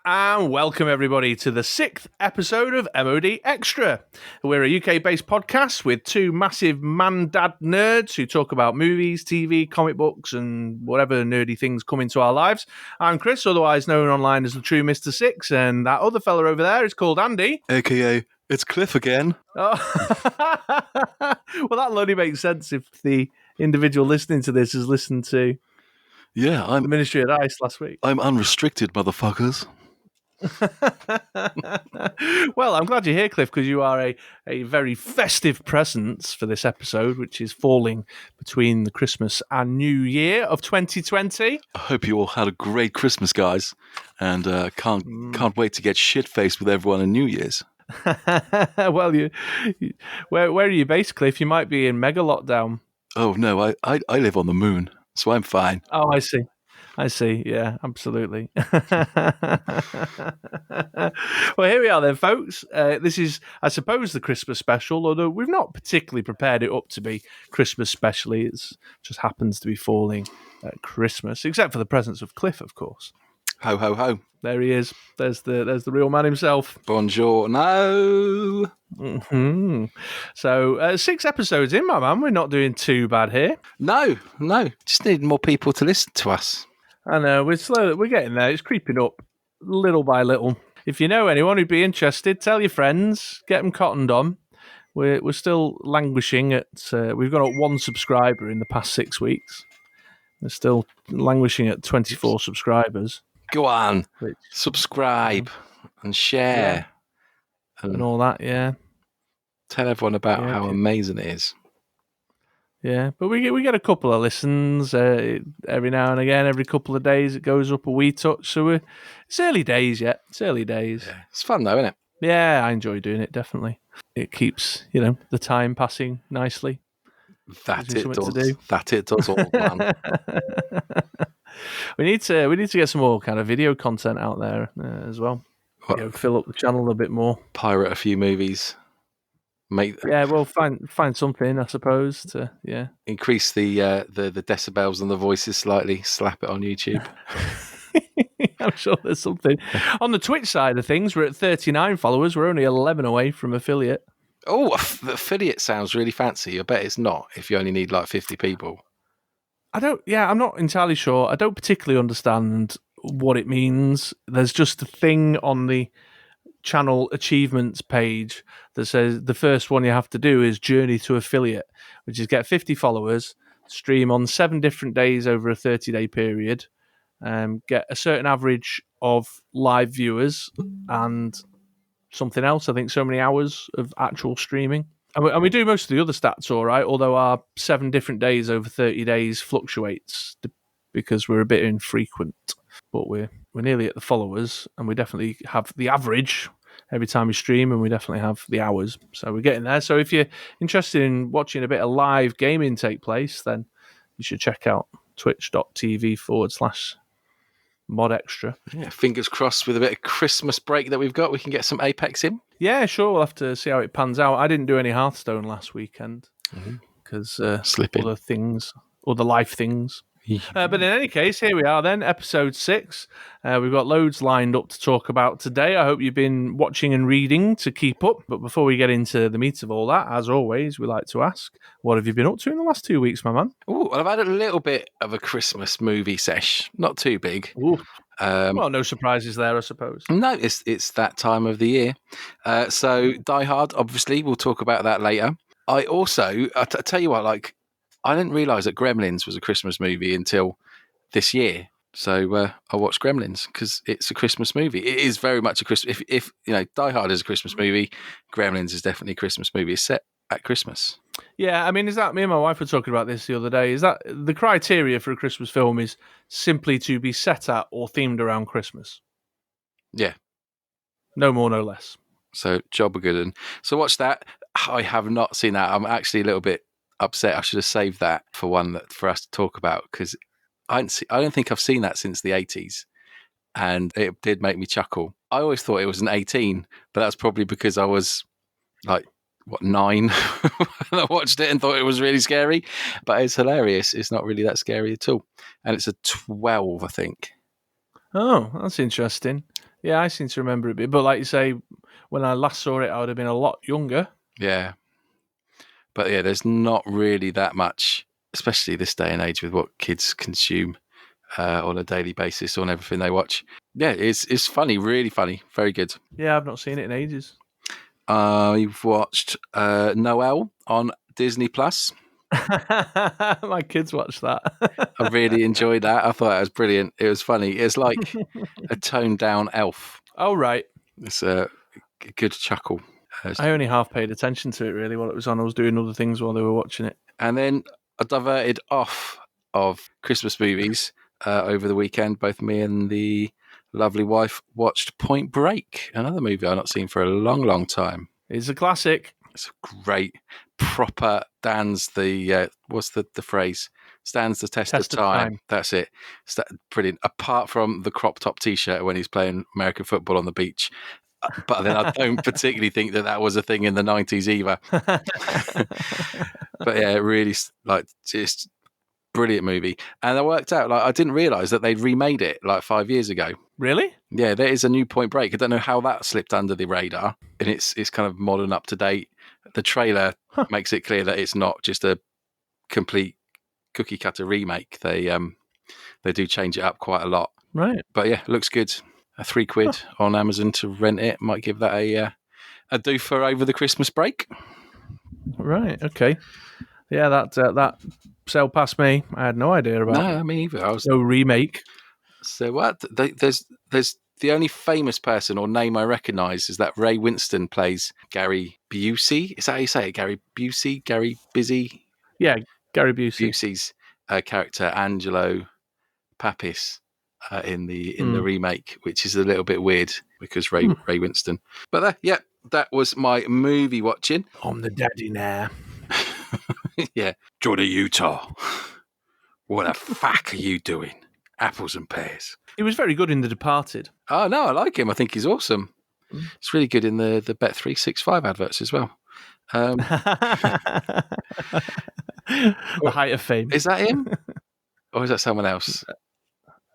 And welcome everybody to the 6th episode of MoDXtra. We're a UK-based podcast with two massive man-dad nerds who talk about movies, TV, comic books, and whatever nerdy things come into our lives. I'm Chris, otherwise known online as the true Mr. Six, and that other fella over there is called Andy. AKA, it's Cliff again. Oh. Well, that'll only make sense if the individual listening to this has listened to the Ministry of Ice last week. I'm unrestricted, motherfuckers. Well, I'm glad you're here, Cliff, because you are a very festive presence for this episode, which is falling between the Christmas and New Year of 2020. I hope you all had a great Christmas, guys, and can't wait to get shit-faced with everyone in New Year's. Well, where are you based, Cliff? You might be in mega lockdown. Oh, no, I live on the moon, so I'm fine. Oh, I see. Yeah, absolutely. Well, here we are then, folks. This is, I suppose, the Christmas special, although we've not particularly prepared it up to be Christmas specially. It just happens to be falling at Christmas, except for the presence of Cliff, of course. Ho, ho, ho. There he is. There's the real man himself. Buongiorno. Mm-hmm. So 6 episodes in, my man. We're not doing too bad here. No. Just need more people to listen to us. I know, we're getting there. It's creeping up little by little. If you know anyone who'd be interested, tell your friends, get them cottoned on. We're still languishing at, we've got 1 subscriber in the past 6 weeks. We're still languishing at 24 subscribers. Go on, subscribe and share. Yeah. And all that, yeah. Tell everyone about how amazing it is. Yeah, but we get a couple of listens every now and again. Every couple of days it goes up a wee touch. So it's early days yet. It's early days. Yeah. It's fun though, isn't it? Yeah, I enjoy doing it, definitely. It keeps, the time passing nicely. That it does all, man. We need to get some more kind of video content out there as well. Fill up the channel a bit more. Pirate a few movies. Well, find something, I suppose, to increase the decibels and the voices slightly. Slap it on YouTube. I'm sure there's something. On the Twitch side of things, we're at 39 followers. We're only 11 away from affiliate. Oh, affiliate sounds really fancy. I bet it's not if you only need like 50 people. I'm not entirely sure. I don't particularly understand what it means. There's just a thing on the channel achievements page that says the first one you have to do is journey to affiliate, which is get 50 followers, stream on 7 different days over a 30-day period, get a certain average of live viewers and something else. I think so many hours of actual streaming. And we do most of the other stats all right, although our 7 different days over 30 days fluctuates because we're a bit infrequent. But we're nearly at the followers, and we definitely have the average every time we stream, and we definitely have the hours. So we're getting there. So if you're interested in watching a bit of live gaming take place, then you should check out twitch.tv/MoDXtra. Yeah, fingers crossed with a bit of Christmas break that we've got, we can get some Apex in. Yeah, sure. We'll have to see how it pans out. I didn't do any Hearthstone last weekend because other life things. But in any case, here we are then, episode 6. We've got loads lined up to talk about today. I hope you've been watching and reading to keep up. But before we get into the meat of all that, as always, we like to ask, what have you been up to in the last 2 weeks, my man? Oh, I've had a little bit of a Christmas movie sesh. Not too big. Well, no surprises there, I suppose. No, it's that time of the year. So Die Hard, obviously, we'll talk about that later. I also, I tell you what, I didn't realise that Gremlins was a Christmas movie until this year. So I watched Gremlins because it's a Christmas movie. It is very much a Christmas. If Die Hard is a Christmas movie, Gremlins is definitely a Christmas movie. It's set at Christmas. Yeah, I mean, is that me and my wife were talking about this the other day? Is that the criteria for a Christmas film is simply to be set at or themed around Christmas? Yeah, no more, no less. So job are good. And so watch that. I have not seen that. I'm actually a little bit upset. I should have saved that for for us to talk about because I don't think I've seen that since the 80s, and it did make me chuckle. I always thought it was an 18, but that's probably because I was 9 when I watched it and thought it was really scary. But it's hilarious. It's not really that scary at all, and it's a 12, I think. Oh, that's interesting. Yeah, I seem to remember it, but like you say, when I last saw it, I would have been a lot younger. Yeah. But yeah, there's not really that much, especially this day and age with what kids consume on a daily basis on everything they watch. Yeah, it's funny, really funny, very good. Yeah, I've not seen it in ages. You've watched Noel on Disney Plus. My kids watch that. I really enjoyed that. I thought it was brilliant. It was funny. It's like a toned down elf. Oh, right. It's a good chuckle. I only half paid attention to it, really, while it was on. I was doing other things while they were watching it. And then I diverted off of Christmas movies over the weekend. Both me and the lovely wife watched Point Break, another movie I've not seen for a long, long time. It's a classic. It's great, proper stands the what's the phrase? Stands the test of time. That's it. Brilliant. Apart from the crop top T-shirt when he's playing American football on the beach, but then I don't particularly think that was a thing in the 90s either. But yeah, really just brilliant movie. And I worked out I didn't realise that they'd remade it 5 years ago. Really? Yeah, there is a new Point Break. I don't know how that slipped under the radar, and it's kind of modern, up to date. The trailer makes it clear that it's not just a complete cookie cutter remake. They do change it up quite a lot. Right. But yeah, looks good. £3 on Amazon to rent it. Might give that a do for over the Christmas break. Right. Okay. Yeah, that sailed past me. I had no idea about. No, me either. No remake. So what? There's the only famous person or name I recognise is that Ray Winston plays Gary Busey. Is that how you say it? Gary Busey? Gary Busey? Yeah, Gary Busey. Busey's character Angelo Papis in the remake, which is a little bit weird because Ray Winston. But that was my movie watching. I'm the daddy now. Yeah, Johnny Utah. What the fuck are you doing? Apples and pears. He was very good in The Departed. Oh no, I like him. I think he's awesome. He's really good in the Bet365 adverts as well. The height of fame. Is that him? Or is that someone else?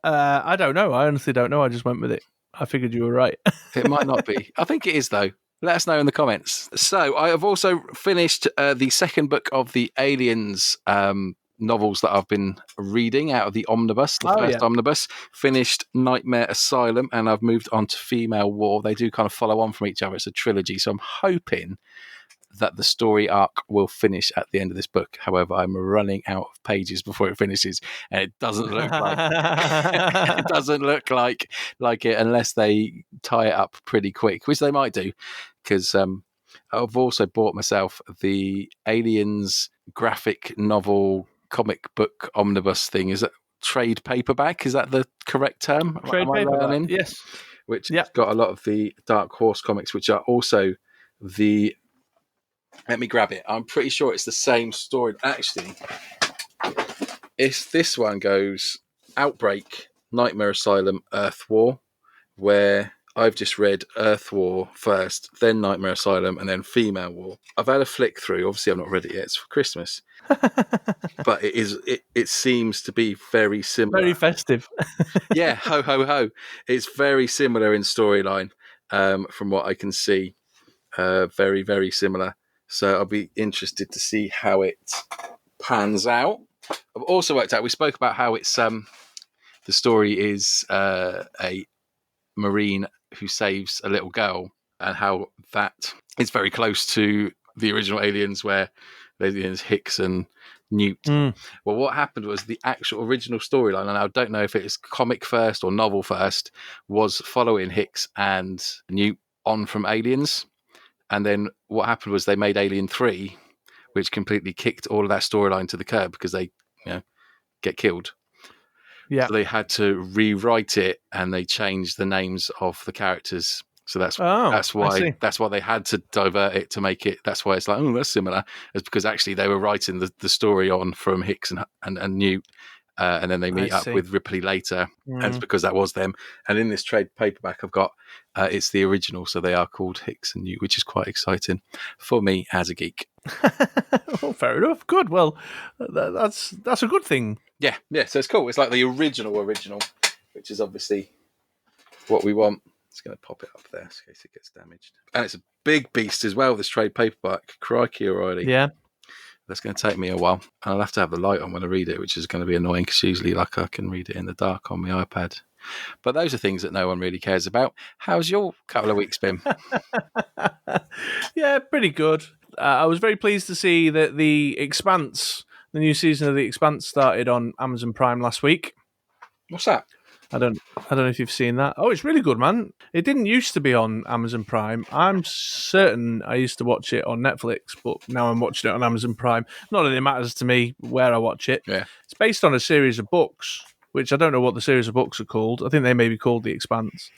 I don't know. I honestly don't know. I just went with it. I figured you were right. It might not be. I think it is, though. Let us know in the comments. So I have also finished the second book of the Aliens novels that I've been reading out of the omnibus, the first omnibus. Finished Nightmare Asylum, and I've moved on to Female War. They do kind of follow on from each other. It's a trilogy, so I'm hoping that the story arc will finish at the end of this book. However, I'm running out of pages before it finishes, and it doesn't look like it doesn't look like it unless they tie it up pretty quick, which they might do, because I've also bought myself the Aliens graphic novel comic book omnibus thing. Is that trade paperback? Is that the correct term? Trade paperback, yes. Which has got a lot of the Dark Horse comics, which are also the... Let me grab it. I'm pretty sure it's the same story. Actually, this one goes Outbreak, Nightmare Asylum, Earth War, where I've just read Earth War first, then Nightmare Asylum, and then Female War. I've had a flick through. Obviously, I've not read it yet. It's for Christmas. But it seems to be very similar. Very festive. Yeah, ho, ho, ho. It's very similar in storyline from what I can see. Very, very similar. So I'll be interested to see how it pans out. I've also worked out, we spoke about how it's the story is a Marine who saves a little girl, and how that is very close to the original Aliens, where the aliens Hicks and Newt. Well, what happened was the actual original storyline, and I don't know if it is comic first or novel first, was following Hicks and Newt on from Aliens. And then what happened was they made Alien 3, which completely kicked all of that storyline to the curb because they get killed. Yeah. So they had to rewrite it, and they changed the names of the characters. So that's why they had to divert it to make it. That's why it's like, oh, that's similar. It's because actually they were writing the story on from Hicks and Newt. And then they meet up with Ripley later, and it's because that was them. And in this trade paperback I've got, it's the original, so they are called Hicks and Newt, which is quite exciting for me as a geek. Well, fair enough. Good. Well, that's a good thing. Yeah. So it's cool. It's like the original, which is obviously what we want. Just going to pop it up there in case it gets damaged. And it's a big beast as well, this trade paperback. Crikey, already. Yeah. That's going to take me a while. And I'll have to have the light on when I read it, which is going to be annoying because usually I can read it in the dark on my iPad. But those are things that no one really cares about. How's your couple of weeks been? Yeah, pretty good. I was very pleased to see that The Expanse, the new season of The Expanse, started on Amazon Prime last week. What's that? I don't know if you've seen that. Oh, it's really good, man. It didn't used to be on Amazon Prime. I'm certain I used to watch it on Netflix, but now I'm watching it on Amazon Prime. Not that it matters to me where I watch it. Yeah. It's based on a series of books, which I don't know what the series of books are called. I think they may be called The Expanse.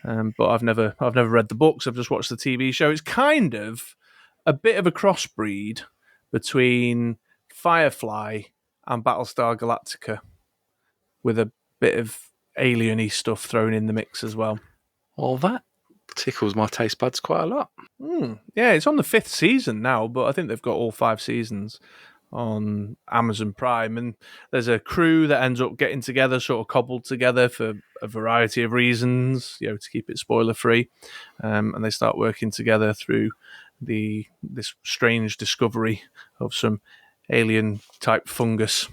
But I've never read the books. I've just watched the TV show. It's kind of a bit of a crossbreed between Firefly and Battlestar Galactica, with a bit of alien-y stuff thrown in the mix as well. Well, that tickles my taste buds quite a lot. Yeah, it's on the 5th season now, but I think they've got all 5 seasons on Amazon Prime. And there's a crew that ends up getting together, sort of cobbled together for a variety of reasons, to keep it spoiler-free. And they start working together through this strange discovery of some alien-type fungus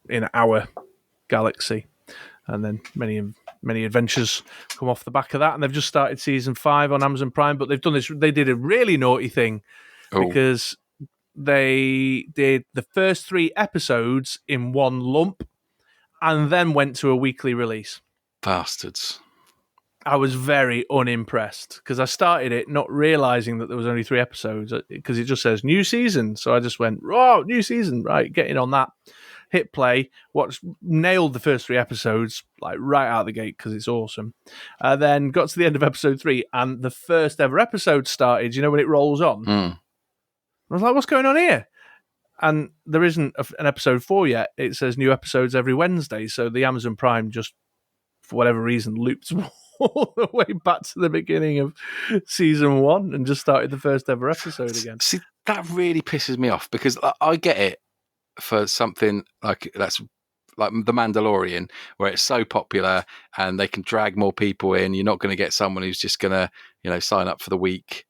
in our galaxy. And then many adventures come off the back of that. And they've just started season 5 on Amazon Prime, but they did a really naughty thing because they did the first 3 episodes in one lump and then went to a weekly release. Bastards. I was very unimpressed because I started it not realizing that there was only 3 episodes because it just says new season. So I just went, oh, new season, right, getting on that. Hit play, nailed the first 3 episodes like right out of the gate because it's awesome. Then got to the end of episode 3 and the first ever episode started, when it rolls on. I was like, what's going on here? And there isn't an episode 4 yet. It says new episodes every Wednesday. So the Amazon Prime just, for whatever reason, looped all the way back to the beginning of season 1 and just started the first ever episode again. See, that really pisses me off because I get it for something like that's like The Mandalorian, where it's so popular and they can drag more people in. You're not going to get someone who's just going to, sign up for the week,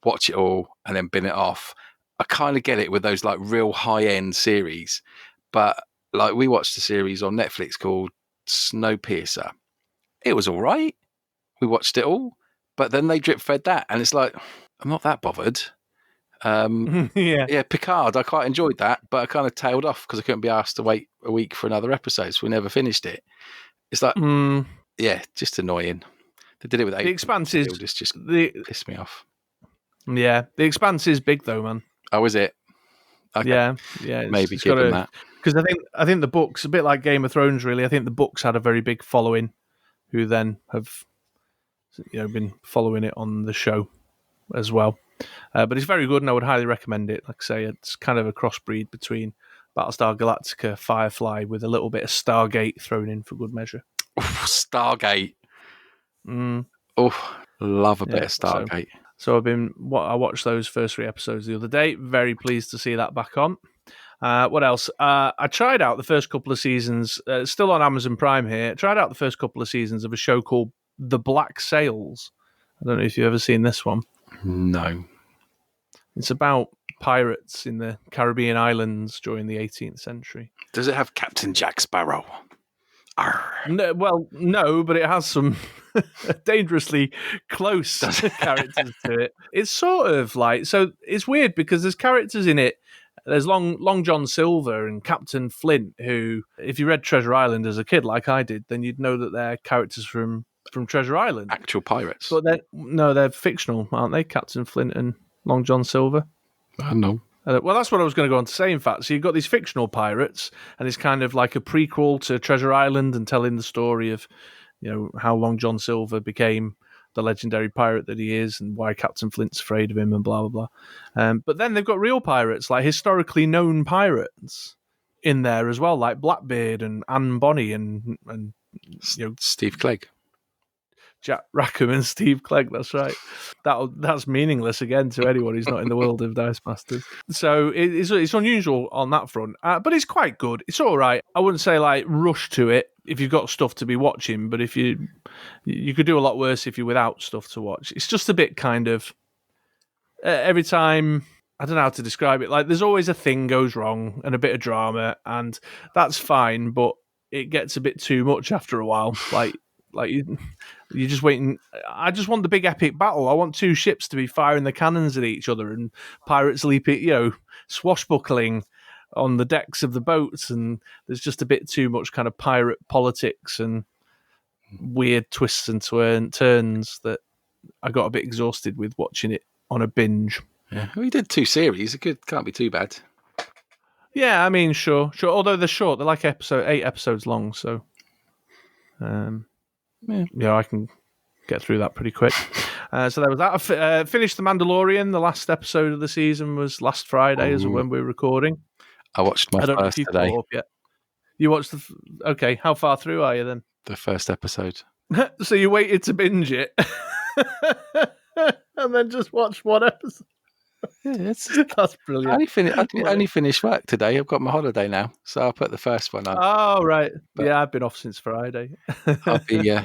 watch it all, and then bin it off. I kind of get it with those like real high-end series, but like we watched a series on Netflix called Snowpiercer. It was all right. We watched it all, but then they drip-fed that, and it's like, I'm not that bothered. Picard, I quite enjoyed that, but I kind of tailed off because I couldn't be asked to wait a week for another episode, so we never finished it. It's like, just annoying. They did it with The Expanse is just pissed me off. Yeah, The Expanse is big though, man. Oh, is it? Okay. Yeah. Maybe given that, because I think the books, a bit like Game of Thrones, really. I think the books had a very big following, who then have been following it on the show as well. But it's very good, and I would highly recommend it. Like I say, it's kind of a crossbreed between Battlestar Galactica, Firefly, with a little bit of Stargate thrown in for good measure. Stargate. Oh, love a bit of Stargate. So I watched those first 3 episodes the other day. Very pleased to see that back on. What else? I tried out the first couple of seasons, still on Amazon Prime here. Tried out the first couple of seasons of a show called The Black Sails. I don't know if you've ever seen this one. No. It's about pirates in the Caribbean islands during the 18th century. Does it have Captain Jack Sparrow? No, but it has some dangerously close characters to it. It's sort of like, so it's weird because there's characters in it. There's Long John Silver and Captain Flint, who, if you read Treasure Island as a kid like I did, then you'd know that they're characters from Treasure Island. Actual pirates. But they're fictional, aren't they? Captain Flint and Long John Silver. I know. Well, that's what I was going to go on to say, in fact. So you've got these fictional pirates, and it's kind of like a prequel to Treasure Island and telling the story of, how Long John Silver became the legendary pirate that he is and why Captain Flint's afraid of him and blah, blah, blah. But then they've got real pirates, like historically known pirates in there as well, like Blackbeard and Anne Bonny and Steve Clegg. Jack Rackham and Steve Clegg, that's right. That's meaningless again to anyone who's not in the world of Dice Masters. So it's unusual on that front, but it's quite good. It's all right. I wouldn't say like rush to it if you've got stuff to be watching, but if you you could do a lot worse if you're without stuff to watch. It's just a bit kind of every time. I don't know how to describe it. Like, there's always a thing goes wrong and a bit of drama, and that's fine, but it gets a bit too much after a while. Like you're just waiting. I just want the big epic battle. I want two ships to be firing the cannons at each other and pirates leaping, swashbuckling on the decks of the boats. And there's just a bit too much kind of pirate politics and weird twists and turns that I got a bit exhausted with watching it on a binge. Yeah, we did 2 series. It can't be too bad. Yeah, I mean, sure. Although they're short, they're like 8 episodes long, so I can get through that pretty quick. So there was that. I finished The Mandalorian. The last episode of the season was last Friday, as when we were recording. I watched my don't know first if you today. caught up yet. You watched okay? How far through are you then? The first episode. So you waited to binge it, and then just watch one episode. Yeah, that's brilliant. I only finished work today. I've got my holiday now, so I'll put the first one on. Oh, right. But I've been off since Friday. I'll be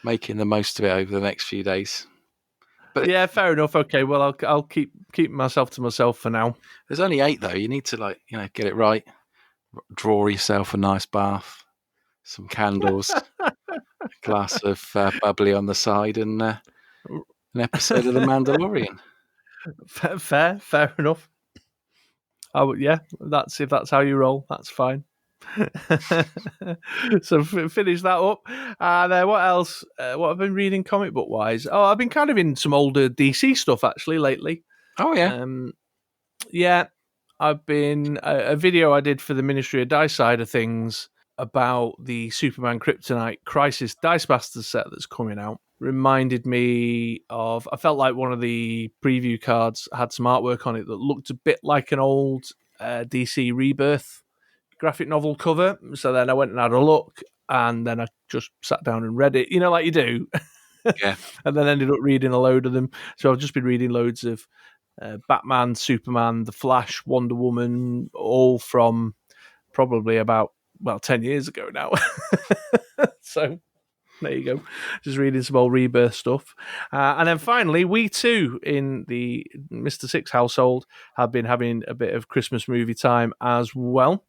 making the most of it over the next few days. But yeah, fair enough. Okay, well, I'll keep myself to myself for now. There's only 8 though. You need to get it right. Draw yourself a nice bath, some candles, a glass of bubbly on the side, and an episode of The Mandalorian. Fair enough. If that's how you roll, that's fine. So finish that up. And what else? What I've been reading comic book wise? Oh, I've been kind of in some older DC stuff actually lately. Oh yeah. Yeah. I've been a video I did for the Ministry of Dice side of things about the Superman Kryptonite Crisis Dice Masters set that's coming out. Reminded me of, I felt like one of the preview cards had some artwork on it that looked a bit like an old DC Rebirth graphic novel cover. So then I went and had a look, and then I just sat down and read it, like you do. Yeah. And then ended up reading a load of them. So I've just been reading loads of Batman, Superman, The Flash, Wonder Woman, all from probably about 10 years ago now. So there you go. Just reading some old Rebirth stuff. And then finally, we too, in the Mr. Six household, have been having a bit of Christmas movie time as well.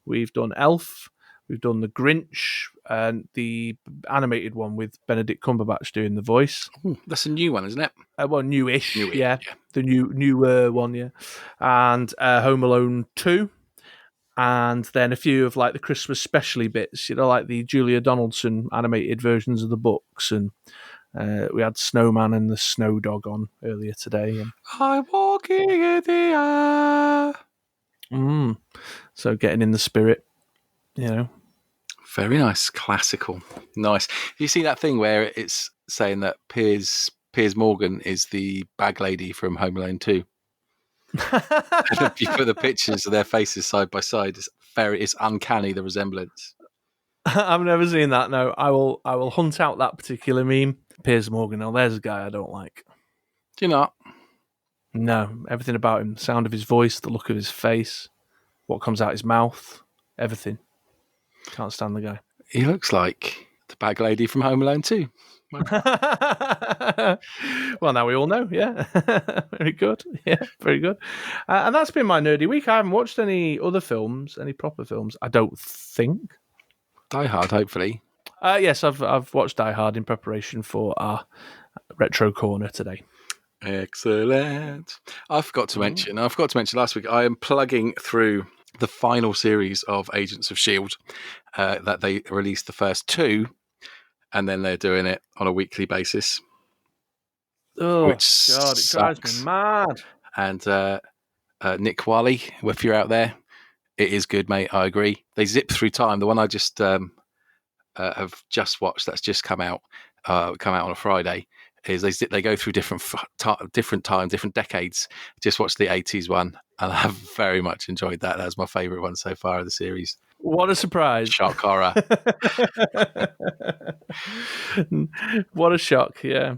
We've done Elf, we've done The Grinch, and the animated one with Benedict Cumberbatch doing the voice. Ooh, that's a new one, isn't it? Newish. Yeah. The newer one, yeah. And Home Alone 2. And then a few of like the Christmas specially bits, like the Julia Donaldson animated versions of the books. And we had Snowman and the Snow Dog on earlier today. And I'm walking in the air. So getting in the spirit, Very nice, classical, nice. You see that thing where it's saying that Piers Morgan is the bag lady from Home Alone 2? And if you put the pictures of their faces side by side, it's uncanny, the resemblance. I've never seen that. No, I will hunt out that particular meme. Piers Morgan. Oh, there's a guy I don't like. Do you not? No, everything about him, the sound of his voice, the look of his face, what comes out his mouth, everything. Can't stand the guy. He looks like the bag lady from Home Alone 2. Well, now we all know. Yeah, very good. Yeah, very good. And that's been my nerdy week. I haven't watched any other films, any proper films. I don't think. Die Hard, hopefully. Yes, I've watched Die Hard in preparation for our retro corner today. Excellent. I forgot to mention last week. I am plugging through the final series of Agents of S.H.I.E.L.D. That they released the first 2. And then they're doing it on a weekly basis. Oh, God, it drives me mad. And Nick Wally, if you're out there, it is good, mate. I agree. They zip through time. The one I just have just watched, that's just come out on a Friday, is they go through different times, different decades. Just watched the 80s one, and I have very much enjoyed that. That's my favourite one so far of the series. What a surprise. Shock horror. What a shock, yeah.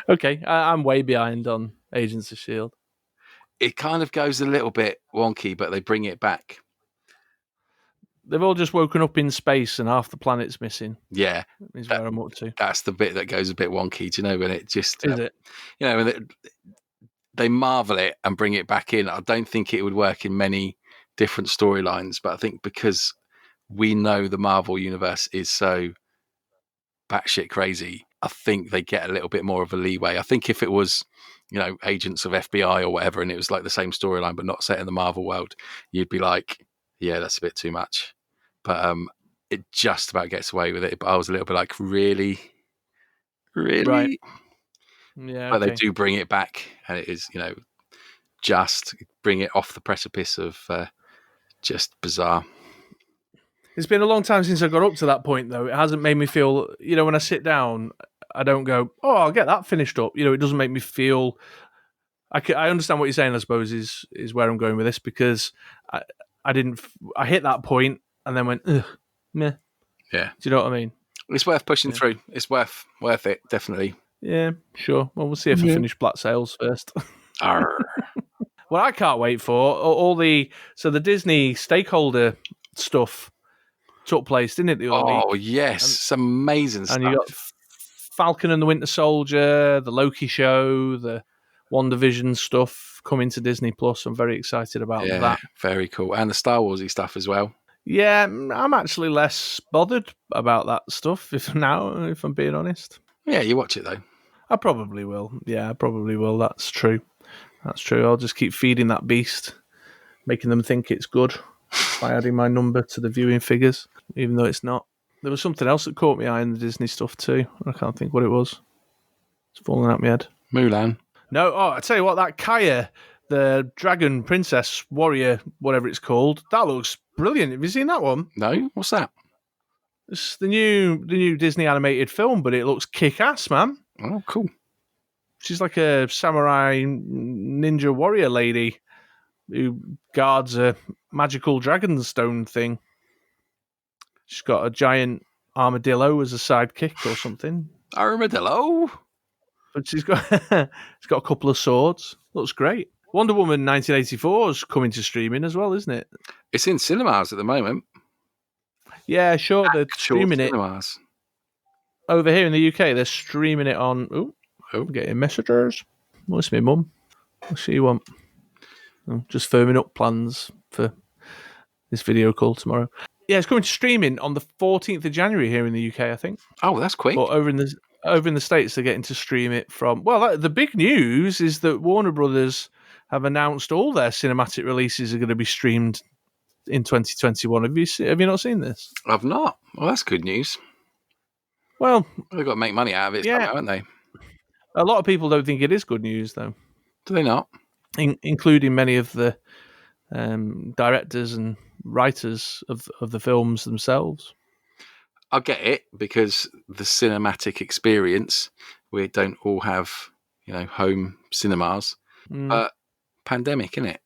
Okay, I'm way behind on Agents of S.H.I.E.L.D. It kind of goes a little bit wonky, but they bring it back. They've all just woken up in space and half the planet's missing. Yeah, Is where I'm up to. that's the bit that goes a bit wonky. Do you know when it just Is it? You know, when they marvel it and bring it back in. I don't think it would work in many different storylines, but I think because we know the Marvel universe is so batshit crazy, I think they get a little bit more of a leeway. I think if it was, you know, agents of FBI or whatever, and it was like the same storyline but not set in the Marvel world, you'd be like, yeah, that's a bit too much. But it just about gets away with it. But I was a little bit like, really? Right. Yeah, But they okay. do bring it back, and it is, you know, just bring it off the precipice of just bizarre. It's been a long time since I got up to that point, though. It hasn't made me feel, you know, when I sit down, I don't go, oh, I'll get that finished up. You know, it doesn't make me feel. I understand what you're saying, I suppose, is where I'm going with this, because I hit that point and then went, ugh, meh. Yeah. Do you know what I mean? It's worth pushing through. It's worth it, definitely. Yeah, sure. Well, we'll see if I finish Black Sails first. What I can't wait for, all the Disney stakeholder stuff took place, didn't it, the other week? Oh, yes. Some amazing stuff. And you got Falcon and the Winter Soldier, the Loki show, the WandaVision stuff coming to Disney Plus. I'm very excited about that. Very cool. And the Star Warsy stuff as well. Yeah, I'm actually less bothered about that stuff if I'm being honest. Yeah, you watch it though. I probably will. Yeah, I probably will. That's true. I'll just keep feeding that beast, making them think it's good by adding my number to the viewing figures, even though it's not. There was something else that caught my eye in the Disney stuff too. I can't think what it was. It's falling out my head. Mulan. No, I tell you what, that Kaya, the dragon princess warrior, whatever it's called, that looks brilliant. Have you seen that one? No, what's that? It's the new Disney animated film, but it looks kick-ass, man. Oh, cool. She's like a samurai ninja warrior lady who guards a magical dragon stone thing. She's got a giant armadillo as a sidekick or something. Armadillo? But she's got a couple of swords. Looks great. Wonder Woman 1984 is coming to streaming as well, isn't it? It's in cinemas at the moment. Yeah, sure. They're streaming cinemas. It over here in the UK. They're streaming it on. Oh, I'm getting messages. What's my mum? What's she want? Oh, just firming up plans for this video call tomorrow. Yeah, it's coming to streaming on the 14th of January here in the UK, I think. Oh, that's quick. But over in the States, they're getting to stream it from. Well, the big news is that Warner Brothers have announced all their cinematic releases are going to be streamed in 2021. Have you not seen this? I've not. Well, that's good news. Well, they've got to make money out of it, somehow, haven't they? A lot of people don't think it is good news, though. Do they not? Including many of the directors and writers of the films themselves. I get it, because the cinematic experience, we don't all have, home cinemas, but pandemic, innit?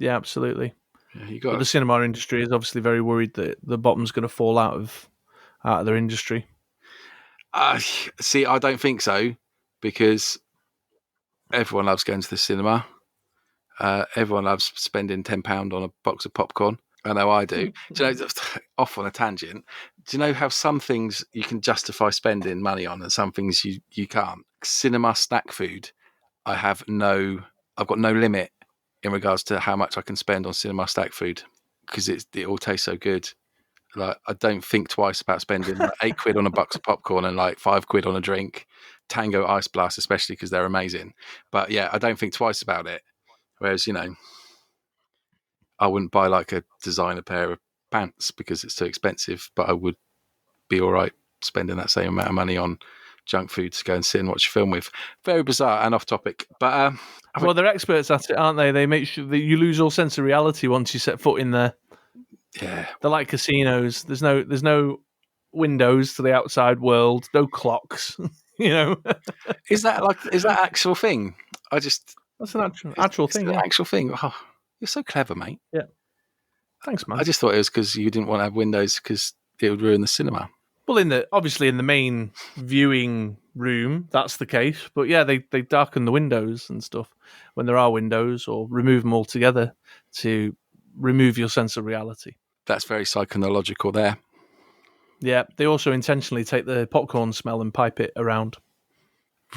Yeah, absolutely. Yeah, but the cinema industry is obviously very worried that the bottom's going to fall out of their industry. See, I don't think so, because everyone loves going to the cinema. Everyone loves spending £10 on a box of popcorn. I know I do. Do you know, off on a tangent, do you know how some things you can justify spending money on and some things you can't? Cinema snack food, I've got no limit in regards to how much I can spend on cinema snack food, because it all tastes so good. Like, I don't think twice about spending like £8 on a box of popcorn and like £5 on a drink. Tango Ice Blast, especially, because they're amazing. But yeah, I don't think twice about it. Whereas, I wouldn't buy like a designer pair of pants because it's too expensive, but I would be all right spending that same amount of money on junk food to go and sit and watch a film with. Very bizarre and off topic. But well, they're experts at it, aren't they? They make sure that you lose all sense of reality once you set foot in there. Yeah, they're like casinos. There's no windows to the outside world, no clocks. Is that actual thing? That's an actual thing. An actual thing. Oh, you're so clever, mate. Yeah. Thanks, man. I just thought it was because you didn't want to have windows because it would ruin the cinema. Well, obviously in the main viewing room, that's the case. But yeah, they darken the windows and stuff when there are windows, or remove them altogether to remove your sense of reality. That's very psychological there. Yeah, they also intentionally take the popcorn smell and pipe it around.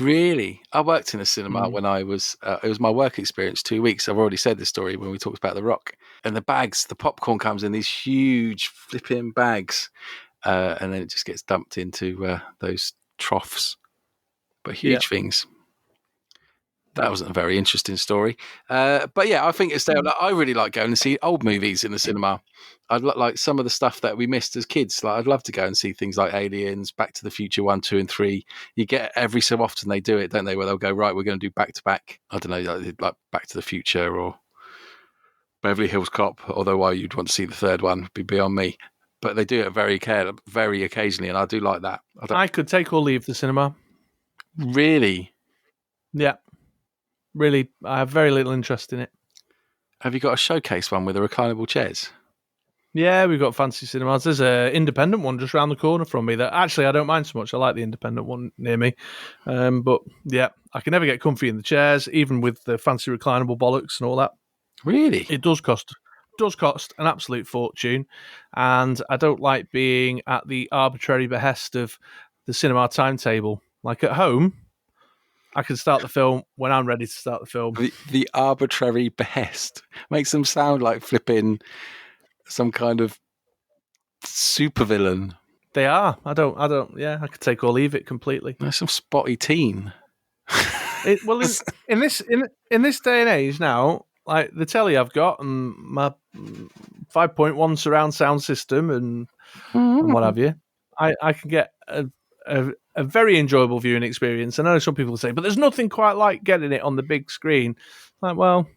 Really? I worked in a cinema when I was, it was my work experience, 2 weeks. I've already said this story when we talked about The Rock. And the popcorn comes in these huge flipping bags, and then it just gets dumped into those troughs. But huge things. That wasn't a very interesting story. But yeah, I think I really like going to see old movies in the cinema. I'd like some of the stuff that we missed as kids. Like I'd love to go and see things like Aliens, Back to the Future 1, 2, and 3. You get every so often they do it, don't they? Where they'll go, right, we're going to do back to back. I don't know, like Back to the Future or Beverly Hills Cop. Although why you'd want to see the third one would be beyond me. But they do it very occasionally, and I do like that. I could take or leave the cinema. Really? Yeah. Really, I have very little interest in it. Have you got a showcase one with the reclinable chairs? Yeah, we've got fancy cinemas. There's an independent one just around the corner from me that actually I don't mind so much. I like the independent one near me. But yeah, I can never get comfy in the chairs, even with the fancy reclinable bollocks and all that. Really? It does cost an absolute fortune. And I don't like being at the arbitrary behest of the cinema timetable. Like at home, I can start the film when I'm ready to start the film. The arbitrary behest makes them sound like flipping some kind of supervillain. They are. I don't. Yeah, I could take or leave it completely. They're some spotty teen. In this day and age now, like the telly I've got and my 5.1 surround sound system and what have you, I can get a very enjoyable viewing experience. I know some people say, but there's nothing quite like getting it on the big screen. Like, well,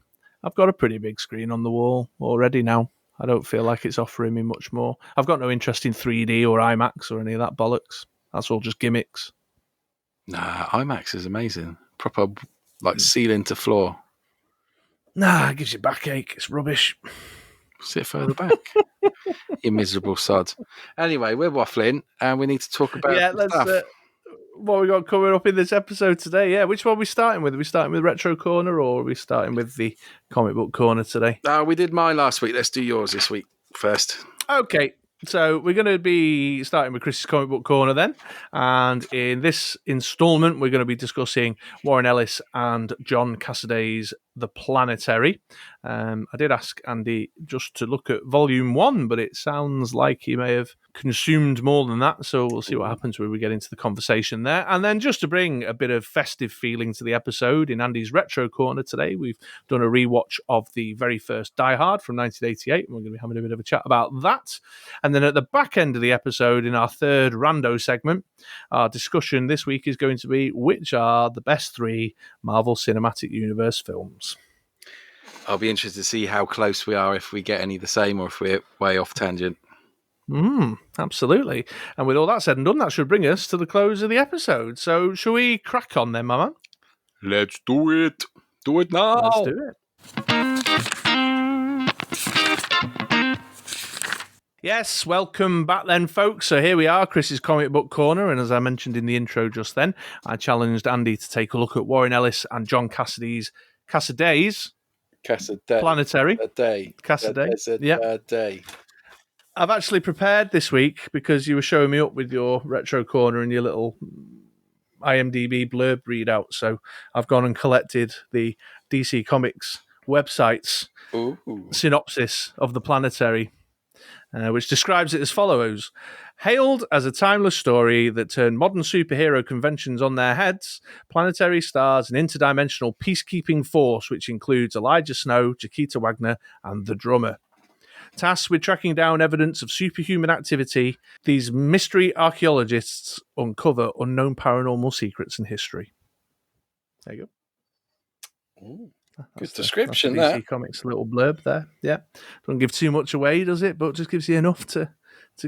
I've got a pretty big screen on the wall already now. I don't feel like it's offering me much more. I've got no interest in 3D or IMAX or any of that bollocks. That's all just gimmicks. Nah, IMAX is amazing. Proper, like ceiling to floor. Nah, it gives you backache. It's rubbish. Sit further back. You miserable sod. Anyway, we're waffling and we need to talk about stuff. What we got coming up in this episode today. Yeah, which one are we starting with? Are we starting with Retro Corner or are we starting with the Comic Book Corner today? We did mine last week. Let's do yours this week first. Okay. So we're going to be starting with Chris's Comic Book Corner then. And in this installment, we're going to be discussing Warren Ellis and John Cassady's The Planetary. I did ask Andy just to look at Volume 1, but it sounds like he may have consumed more than that. So we'll see what happens when we get into the conversation there. And then just to bring a bit of festive feeling to the episode, in Andy's Retro Corner today, we've done a rewatch of the very first Die Hard from 1988. And we're going to be having a bit of a chat about that. And then at the back end of the episode, in our third rando segment, our discussion this week is going to be which are the best 3 Marvel Cinematic Universe films. I'll be interested to see how close we are, if we get any the same or if we're way off tangent. Absolutely. And with all that said and done, that should bring us to the close of the episode. So shall we crack on then, Mama? Let's do it. Do it now. Let's do it. Yes, welcome back then, folks. So here we are, Chris's Comic Book Corner, and as I mentioned in the intro just then, I challenged Andy to take a look at Warren Ellis and John Cassady's Planetary. Cassady. Yeah. I've actually prepared this week because you were showing me up with your Retro Corner and your little IMDb blurb readout. So I've gone and collected the DC Comics website's synopsis of The Planetary, which describes it as follows. Hailed as a timeless story that turned modern superhero conventions on their heads, Planetary stars an interdimensional peacekeeping force which includes Elijah Snow, Chiquita Wagner, and the Drummer. Tasked with tracking down evidence of superhuman activity, these mystery archaeologists uncover unknown paranormal secrets in history. There you go. Ooh. Good description, that's DC Comics little blurb there. Yeah, doesn't give too much away, does it? But just gives you enough to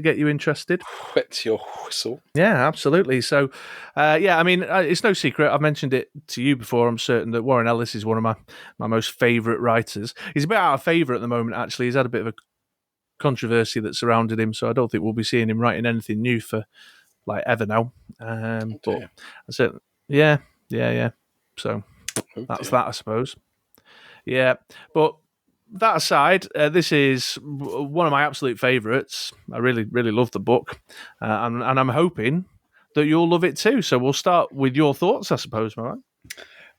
get you interested. Wet your whistle. Yeah, absolutely. So, I mean, it's no secret. I've mentioned it to you before. I'm certain that Warren Ellis is one of my most favourite writers. He's a bit out of favour at the moment. Actually, he's had a bit of a controversy that surrounded him, so I don't think we'll be seeing him writing anything new for like ever now. But I said, yeah. So that's that, I suppose. Yeah, but that aside, this is one of my absolute favourites. I really, really love the book, and I'm hoping that you'll love it too. So we'll start with your thoughts, I suppose, Mark.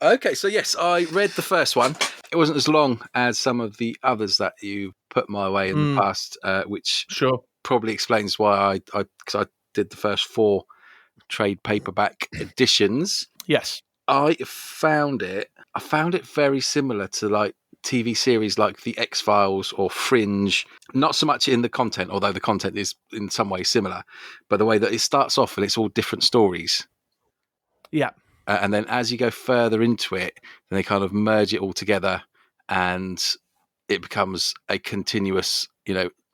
Okay, so yes, I read the first one. It wasn't as long as some of the others that you put my way in the past, which Sure. probably explains why because I did the first 4 trade paperback editions. Yes. I found it very similar to like TV series like The X-Files or Fringe. Not so much in the content, although the content is in some way similar, but the way that it starts off and it's all different stories. Yeah. And then as you go further into it, then they kind of merge it all together and it becomes a continuous,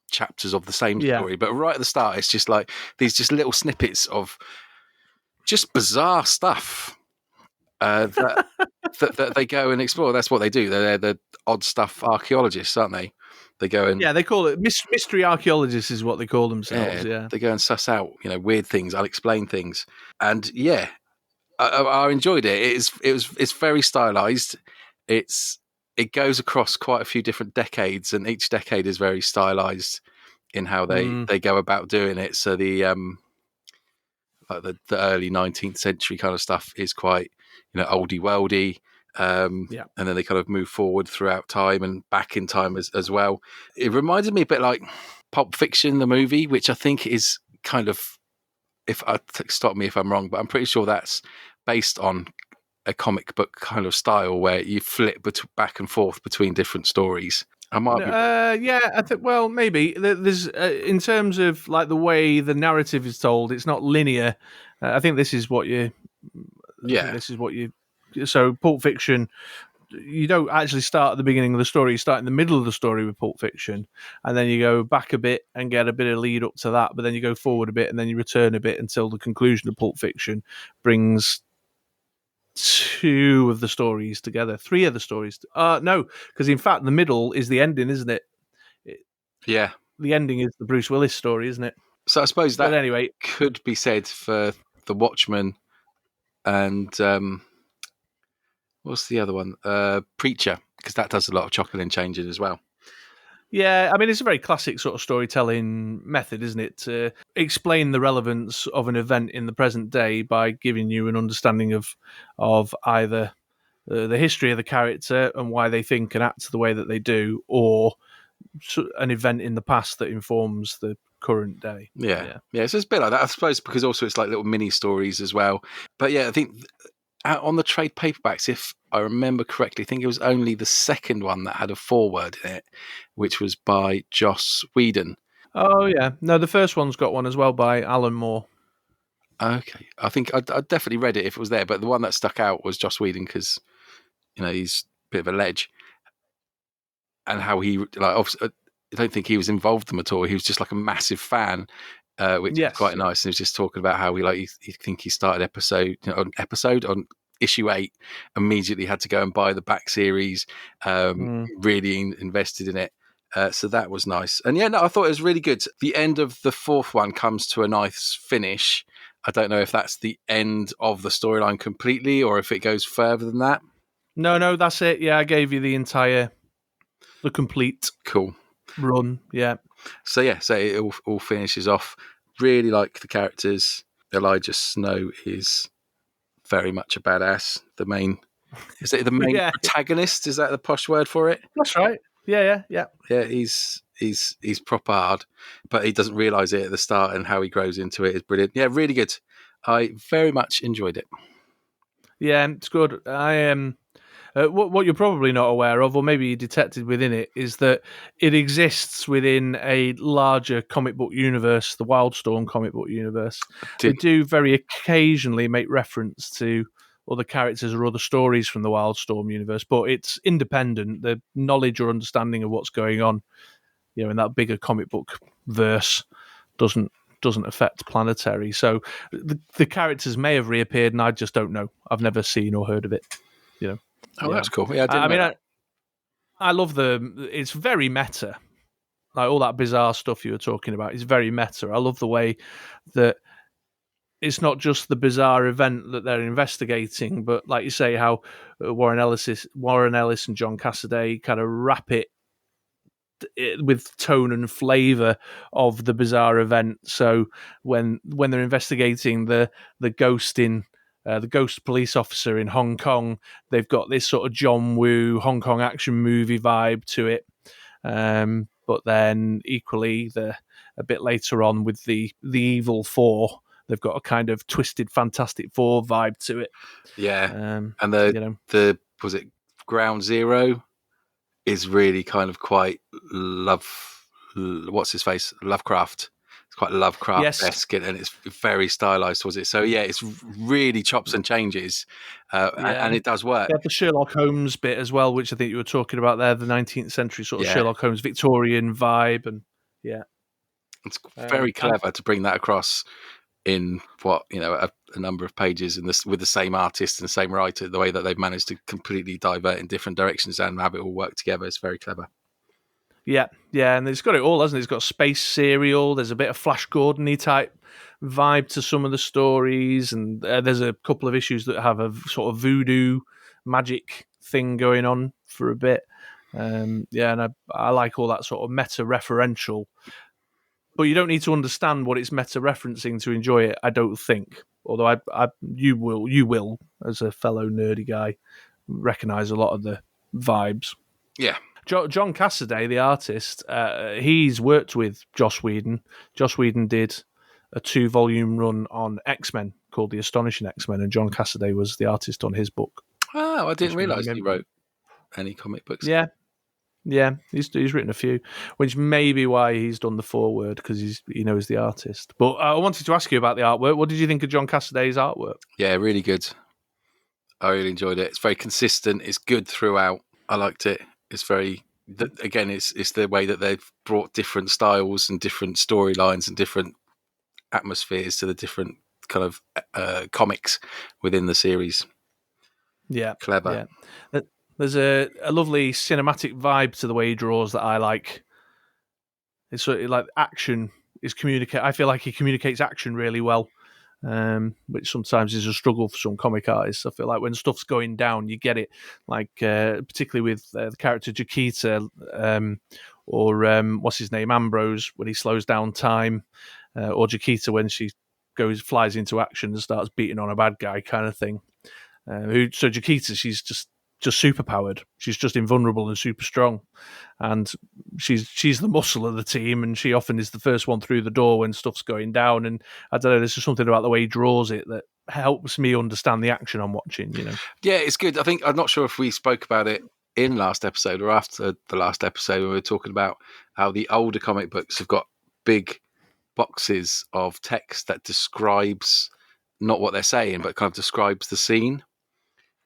chapters of the same story. But right at the start, it's just like these just little snippets of just bizarre stuff that they go and explore. That's what they do. They're the odd stuff archaeologists, aren't they? They go and they call it mystery archaeologists is what they call themselves. Yeah. They go and suss out, weird things, unexplained things, and I enjoyed it. It's very stylized. It goes across quite a few different decades, and each decade is very stylized in how they go about doing it. So the early 19th century kind of stuff is quite oldie worldy, and then they kind of move forward throughout time and back in time as well. It reminded me a bit like Pulp Fiction, the movie, which I think is kind of, stop me if I'm wrong, but I'm pretty sure that's based on a comic book kind of style where you flip back and forth between different stories. I might be... I think. Well, maybe there's in terms of like the way the narrative is told, it's not linear. I think this is what you. So Pulp Fiction, you don't actually start at the beginning of the story. You start in the middle of the story with Pulp Fiction, and then you go back a bit and get a bit of lead up to that. But then you go forward a bit, and then you return a bit until the conclusion of Pulp Fiction brings 2 of the stories together, 3 of the stories. No, because in fact the middle is the ending, isn't it? Yeah, the ending is the Bruce Willis story, isn't it? So I suppose that anyway, could be said for The Watchmen and what's the other one? Preacher, because that does a lot of chopping and changing as well. Yeah, I mean, it's a very classic sort of storytelling method, isn't it? To explain the relevance of an event in the present day by giving you an understanding of either the history of the character and why they think and act the way that they do, or an event in the past that informs the current day. Yeah. So it's a bit like that, I suppose, because also it's like little mini stories as well. But yeah, I think on the trade paperbacks, if I remember correctly, I think it was only the second one that had a foreword in it, which was by Joss Whedon. Oh, yeah. No, the first one's got one as well by Alan Moore. Okay. I think I definitely read it if it was there, but the one that stuck out was Joss Whedon because, he's a bit of a ledge. And how he, obviously, I don't think he was involved in them at all. He was just like a massive fan, which is quite nice. And he was just talking about how he think he started on issue 8, immediately had to go and buy the back series, really invested in it. So that was nice. And I thought it was really good. The end of the 4th one comes to a nice finish. I don't know if that's the end of the storyline completely or if it goes further than that. No, that's it. Yeah, I gave you the complete run. Yeah. So it all finishes off. Really like the characters. Elijah Snow is very much a badass. Is it the main protagonist? Is that the posh word for it? That's right. Yeah. Yeah, he's proper hard, but he doesn't realise it at the start, and how he grows into it is brilliant. Yeah, really good. I very much enjoyed it. Yeah, it's good. I am. What you're probably not aware of, or maybe you detected within it, is that it exists within a larger comic book universe, the Wildstorm comic book universe. They do very occasionally make reference to other characters or other stories from the Wildstorm universe, but it's independent. The knowledge or understanding of what's going on, in that bigger comic book verse doesn't affect Planetary. So the characters may have reappeared, and I just don't know. I've never seen or heard of it. Oh, that's cool. Yeah, I love it's very meta. Like all that bizarre stuff you were talking about is very meta. I love the way that it's not just the bizarre event that they're investigating, but like you say, how Warren Ellis and John Cassady kind of wrap it with tone and flavor of the bizarre event. So when they're investigating the ghost in the ghost police officer in Hong Kong, they've got this sort of John Woo Hong Kong action movie vibe to it. But then equally, a bit later on with the Evil Four, they've got a kind of twisted Fantastic Four vibe to it. Yeah, and you the was it Ground Zero is really kind of quite what's his face Lovecraft. It's quite Lovecraft-esque, and it's very stylized towards it. So yeah, it's really chops and changes, and it does work. They have the Sherlock Holmes bit as well, which I think you were talking about there, the 19th century sort of Yeah. Sherlock Holmes Victorian vibe, and it's very clever to bring that across in a number of pages with the same artist and the same writer. The way that they've managed to completely divert in different directions and have it all work together is very clever. Yeah, and it's got it all, hasn't it? It's got space serial. There's a bit of Flash Gordon-y type vibe to some of the stories, and there's a couple of issues that have a sort of voodoo magic thing going on for a bit. And I like all that sort of meta-referential. But you don't need to understand what it's meta-referencing to enjoy it, I don't think. Although you will, as a fellow nerdy guy, recognise a lot of the vibes. Yeah. John Cassady, the artist, he's worked with Joss Whedon. Joss Whedon did a 2-volume run on X-Men called The Astonishing X-Men, and John Cassady was the artist on his book. Oh, I didn't realise he wrote any comic books. Yeah, he's written a few, which may be why he's done the foreword, because he knows the artist. But I wanted to ask you about the artwork. What did you think of John Cassady's artwork? Yeah, really good. I really enjoyed it. It's very consistent. It's good throughout. I liked it. It's very, again, it's the way that they've brought different styles and different storylines and different atmospheres to the different kind of comics within the series. Yeah, clever. Yeah. There's a lovely cinematic vibe to the way he draws that I like. It's sort of like action is communicate. I feel like he communicates action really well, which sometimes is a struggle for some comic artists. I feel like when stuff's going down, you get it. Like particularly with the character Jaquita, or what's his name, Ambrose, when he slows down time, or Jaquita when she flies into action and starts beating on a bad guy, kind of thing. So Jaquita, she's just super powered. She's just invulnerable and super strong, and she's the muscle of the team, and she often is the first one through the door when stuff's going down. And I don't know, there's just something about the way he draws it that helps me understand the action I'm watching. Yeah, it's good. I think I'm not sure if we spoke about it in last episode or after the last episode when we were talking about how the older comic books have got big boxes of text that describes not what they're saying, but kind of describes the scene.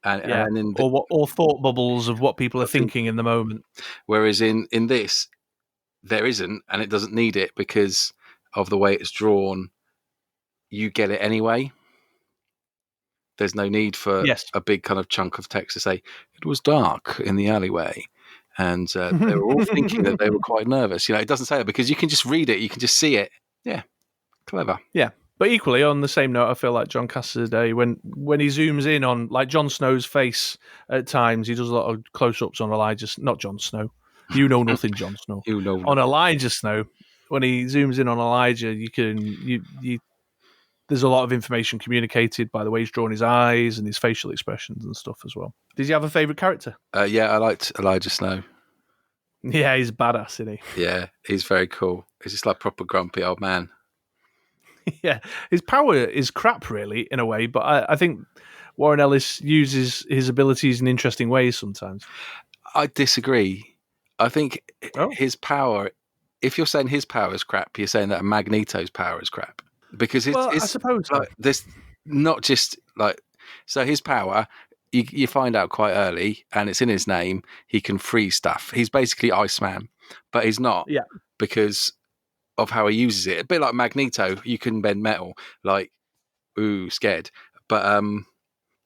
Or thought bubbles of what people are thinking in the moment. Whereas in this, there isn't, and it doesn't need it because of the way it's drawn. You get it anyway. There's no need for a big kind of chunk of text to say it was dark in the alleyway, and they were all thinking that they were quite nervous. It doesn't say that because you can just read it, you can just see it. Yeah, clever. Yeah. But equally, on the same note, I feel like John Cassady, when he zooms in on, like, Jon Snow's face at times, he does a lot of close-ups on not Jon Snow. You know nothing, Jon Snow. You know on Elijah Snow, when he zooms in on Elijah, there's a lot of information communicated by the way he's drawn his eyes and his facial expressions and stuff as well. Did you have a favourite character? Yeah, I liked Elijah Snow. Yeah, he's badass, isn't he? Yeah, he's very cool. He's just like proper grumpy old man. Yeah, his power is crap, really, in a way, but I think Warren Ellis uses his abilities in interesting ways sometimes. I disagree. I think his power, if you're saying his power is crap, you're saying that Magneto's power is crap. Because it's I suppose like, there's not just like, so his power, you find out quite early, and it's in his name, he can freeze stuff. He's basically Iceman, but he's not. Yeah. Because of how he uses it. A bit like Magneto, you can bend metal, like, ooh, scared. But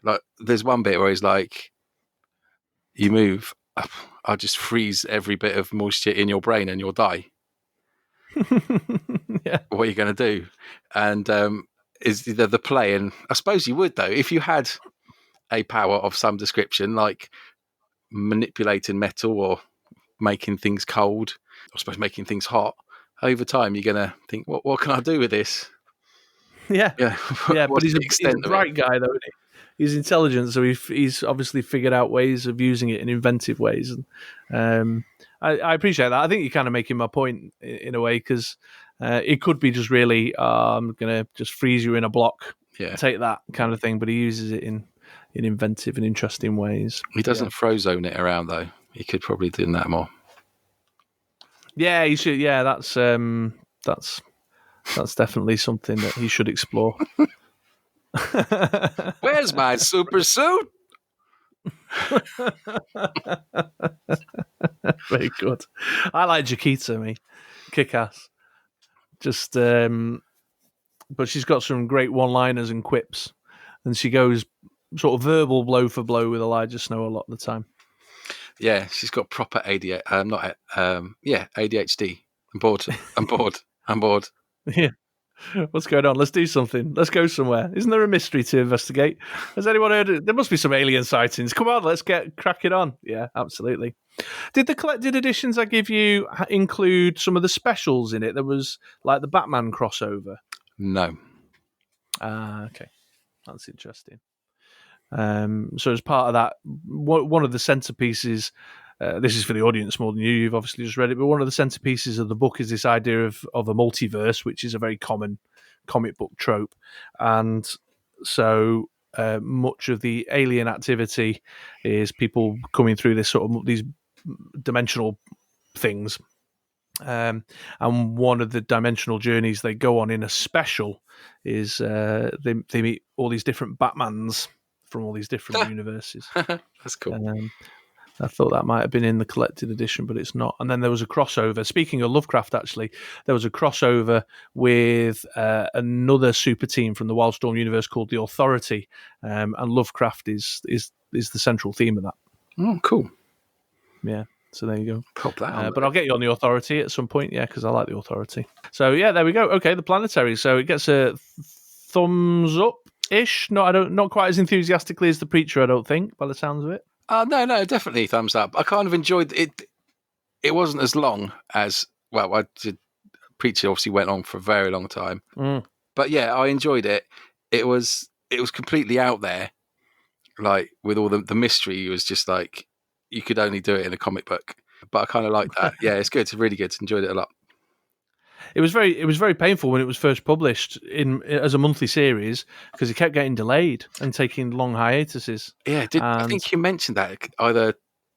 like there's one bit where he's like, you move, I'll just freeze every bit of moisture in your brain and you'll die. Yeah. What are you going to do? And is the play, and I suppose you would, though, if you had a power of some description, like manipulating metal or making things cold, or I suppose making things hot, over time you're going to think, what can I do with this? Yeah. Yeah. Yeah, but What's he's the a extent of it? bright guy, though, isn't he? He's intelligent, so he's obviously figured out ways of using it in inventive ways. And I appreciate that. I think you're kind of making my point in a way, because it could be just really, I'm going to just freeze you in a block, Yeah. take that kind of thing, but he uses it in inventive and interesting ways. He doesn't frozone it around, though. He could probably do that more. Yeah, he should. Yeah, that's definitely something that he should explore. Where's my super suit? Very good. I like Jaquita, me. Kick ass. Just, but she's got some great one-liners and quips, and she goes sort of verbal blow for blow with Elijah Snow a lot of the time. Yeah, she's got proper ADHD. ADHD. I'm bored. Yeah. What's going on? Let's do something. Let's go somewhere. Isn't there a mystery to investigate? Has anyone heard it? There must be some alien sightings. Come on, let's get cracking on. Yeah, absolutely. Did the collected editions I give you include some of the specials in it? There was like the Batman crossover. No. Okay. That's interesting. So as part of that, one of the centerpieces, this is for the audience more than you, you've obviously just read it, but one of the centerpieces of the book is this idea of a multiverse, which is a very common comic book trope. And so much of the alien activity is people coming through this sort of these dimensional things. And one of the dimensional journeys they go on in a special is they meet all these different Batmans from all these different universes. That's cool. I thought that might have been in the collected edition, but it's not. And then there was a crossover. Speaking of Lovecraft, actually, there was a crossover with another super team from the Wildstorm universe called the Authority, and Lovecraft is the central theme of that. Oh, cool. Yeah. So there you go. Pop that on. But I'll get you on the Authority at some point, yeah, because I like the Authority. So yeah, there we go. Okay, the Planetary. So it gets a thumbs up-ish. Not quite as enthusiastically as the Preacher, I don't think, by the sounds of it. No, definitely thumbs up. I kind of enjoyed it. It wasn't as long as I did. Preacher obviously went on for a very long time, but yeah, I enjoyed it. It was completely out there, like with all the mystery. It was just like you could only do it in a comic book, but I kind of like that. Yeah, it's good. It's really good. Enjoyed it a lot. It was very painful when it was first published as a monthly series because it kept getting delayed and taking long hiatuses. Yeah, I think you mentioned that either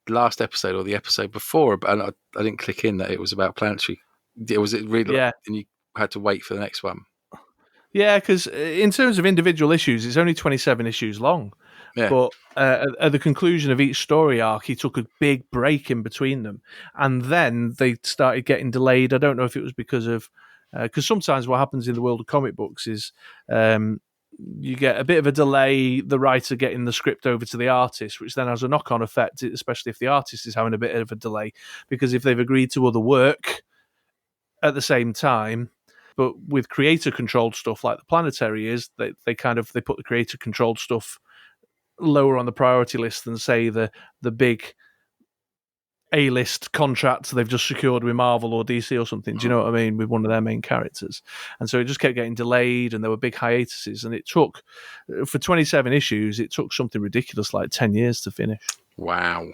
last episode or the episode before, and I didn't click in that it was about Planetary. Was it really? Yeah, and you had to wait for the next one. Yeah, because in terms of individual issues, it's only 27 issues long. Yeah. But at the conclusion of each story arc, he took a big break in between them. And then they started getting delayed. I don't know if it was because of... Because sometimes what happens in the world of comic books is you get a bit of a delay, the writer getting the script over to the artist, which then has a knock-on effect, especially if the artist is having a bit of a delay. Because if they've agreed to other work at the same time... But with creator-controlled stuff like the Planetary is, they put the creator-controlled stuff lower on the priority list than, say, the big A-list contract they've just secured with Marvel or DC or something. Do you know what I mean? With one of their main characters. And so it just kept getting delayed, and there were big hiatuses. And it took, for 27 issues, it took something ridiculous like 10 years to finish. Wow.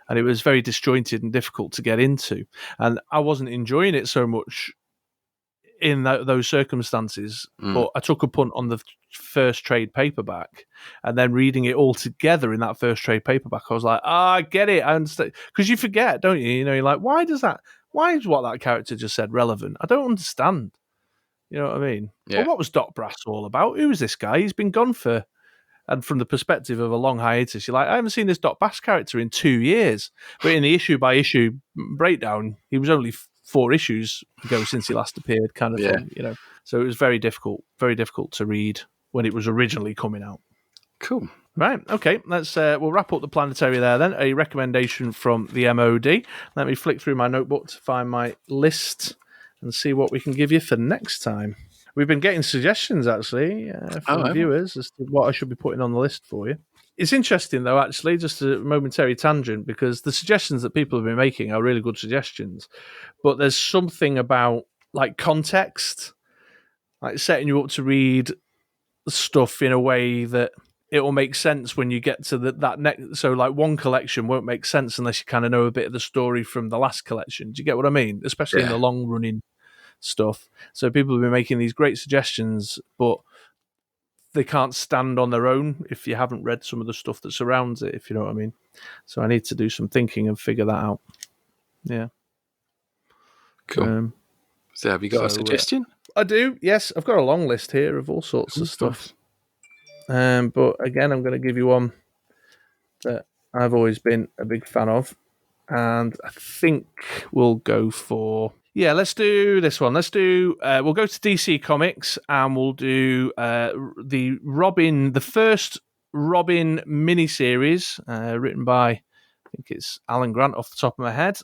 And it was very disjointed and difficult to get into. And I wasn't enjoying it so much in those circumstances, but I took a punt on the first trade paperback, and then reading it all together in that first trade paperback, I was like, I get it, I understand. Because you forget, don't you? You know, you're like, why is what that character just said relevant? I don't understand. You know what I mean? Yeah. Well, what was Doc Brass all about? Who is this guy? He's been gone for... And from the perspective of a long hiatus, you're like, I haven't seen this Doc Brass character in 2 years. But in the issue-by-issue breakdown, he was only 4 issues ago since he last appeared, kind of thing, you know. So it was very difficult to read when it was originally coming out. Cool. Right, okay, let's we'll wrap up the Planetary there then. A recommendation from the MoD. Let me flick through my notebook to find my list and see what we can give you for next time. We've been getting suggestions, actually, from viewers as to what I should be putting on the list for you. It's interesting, though, actually, just a momentary tangent, because the suggestions that people have been making are really good suggestions. But there's something about like context, like setting you up to read stuff in a way that it will make sense when you get to that next. So, like, one collection won't make sense unless you kind of know a bit of the story from the last collection. Do you get what I mean? Especially in the long running stuff. So, people have been making these great suggestions, but they can't stand on their own if you haven't read some of the stuff that surrounds it, if you know what I mean. So I need to do some thinking and figure that out. Yeah. Cool. So have you got a suggestion? I do, yes. I've got a long list here of all sorts of stuff. But again, I'm going to give you one that I've always been a big fan of. And I think we'll go for... Yeah, let's do this one. Let's do... we'll go to DC Comics and we'll do the first Robin miniseries written by, I think it's Alan Grant off the top of my head,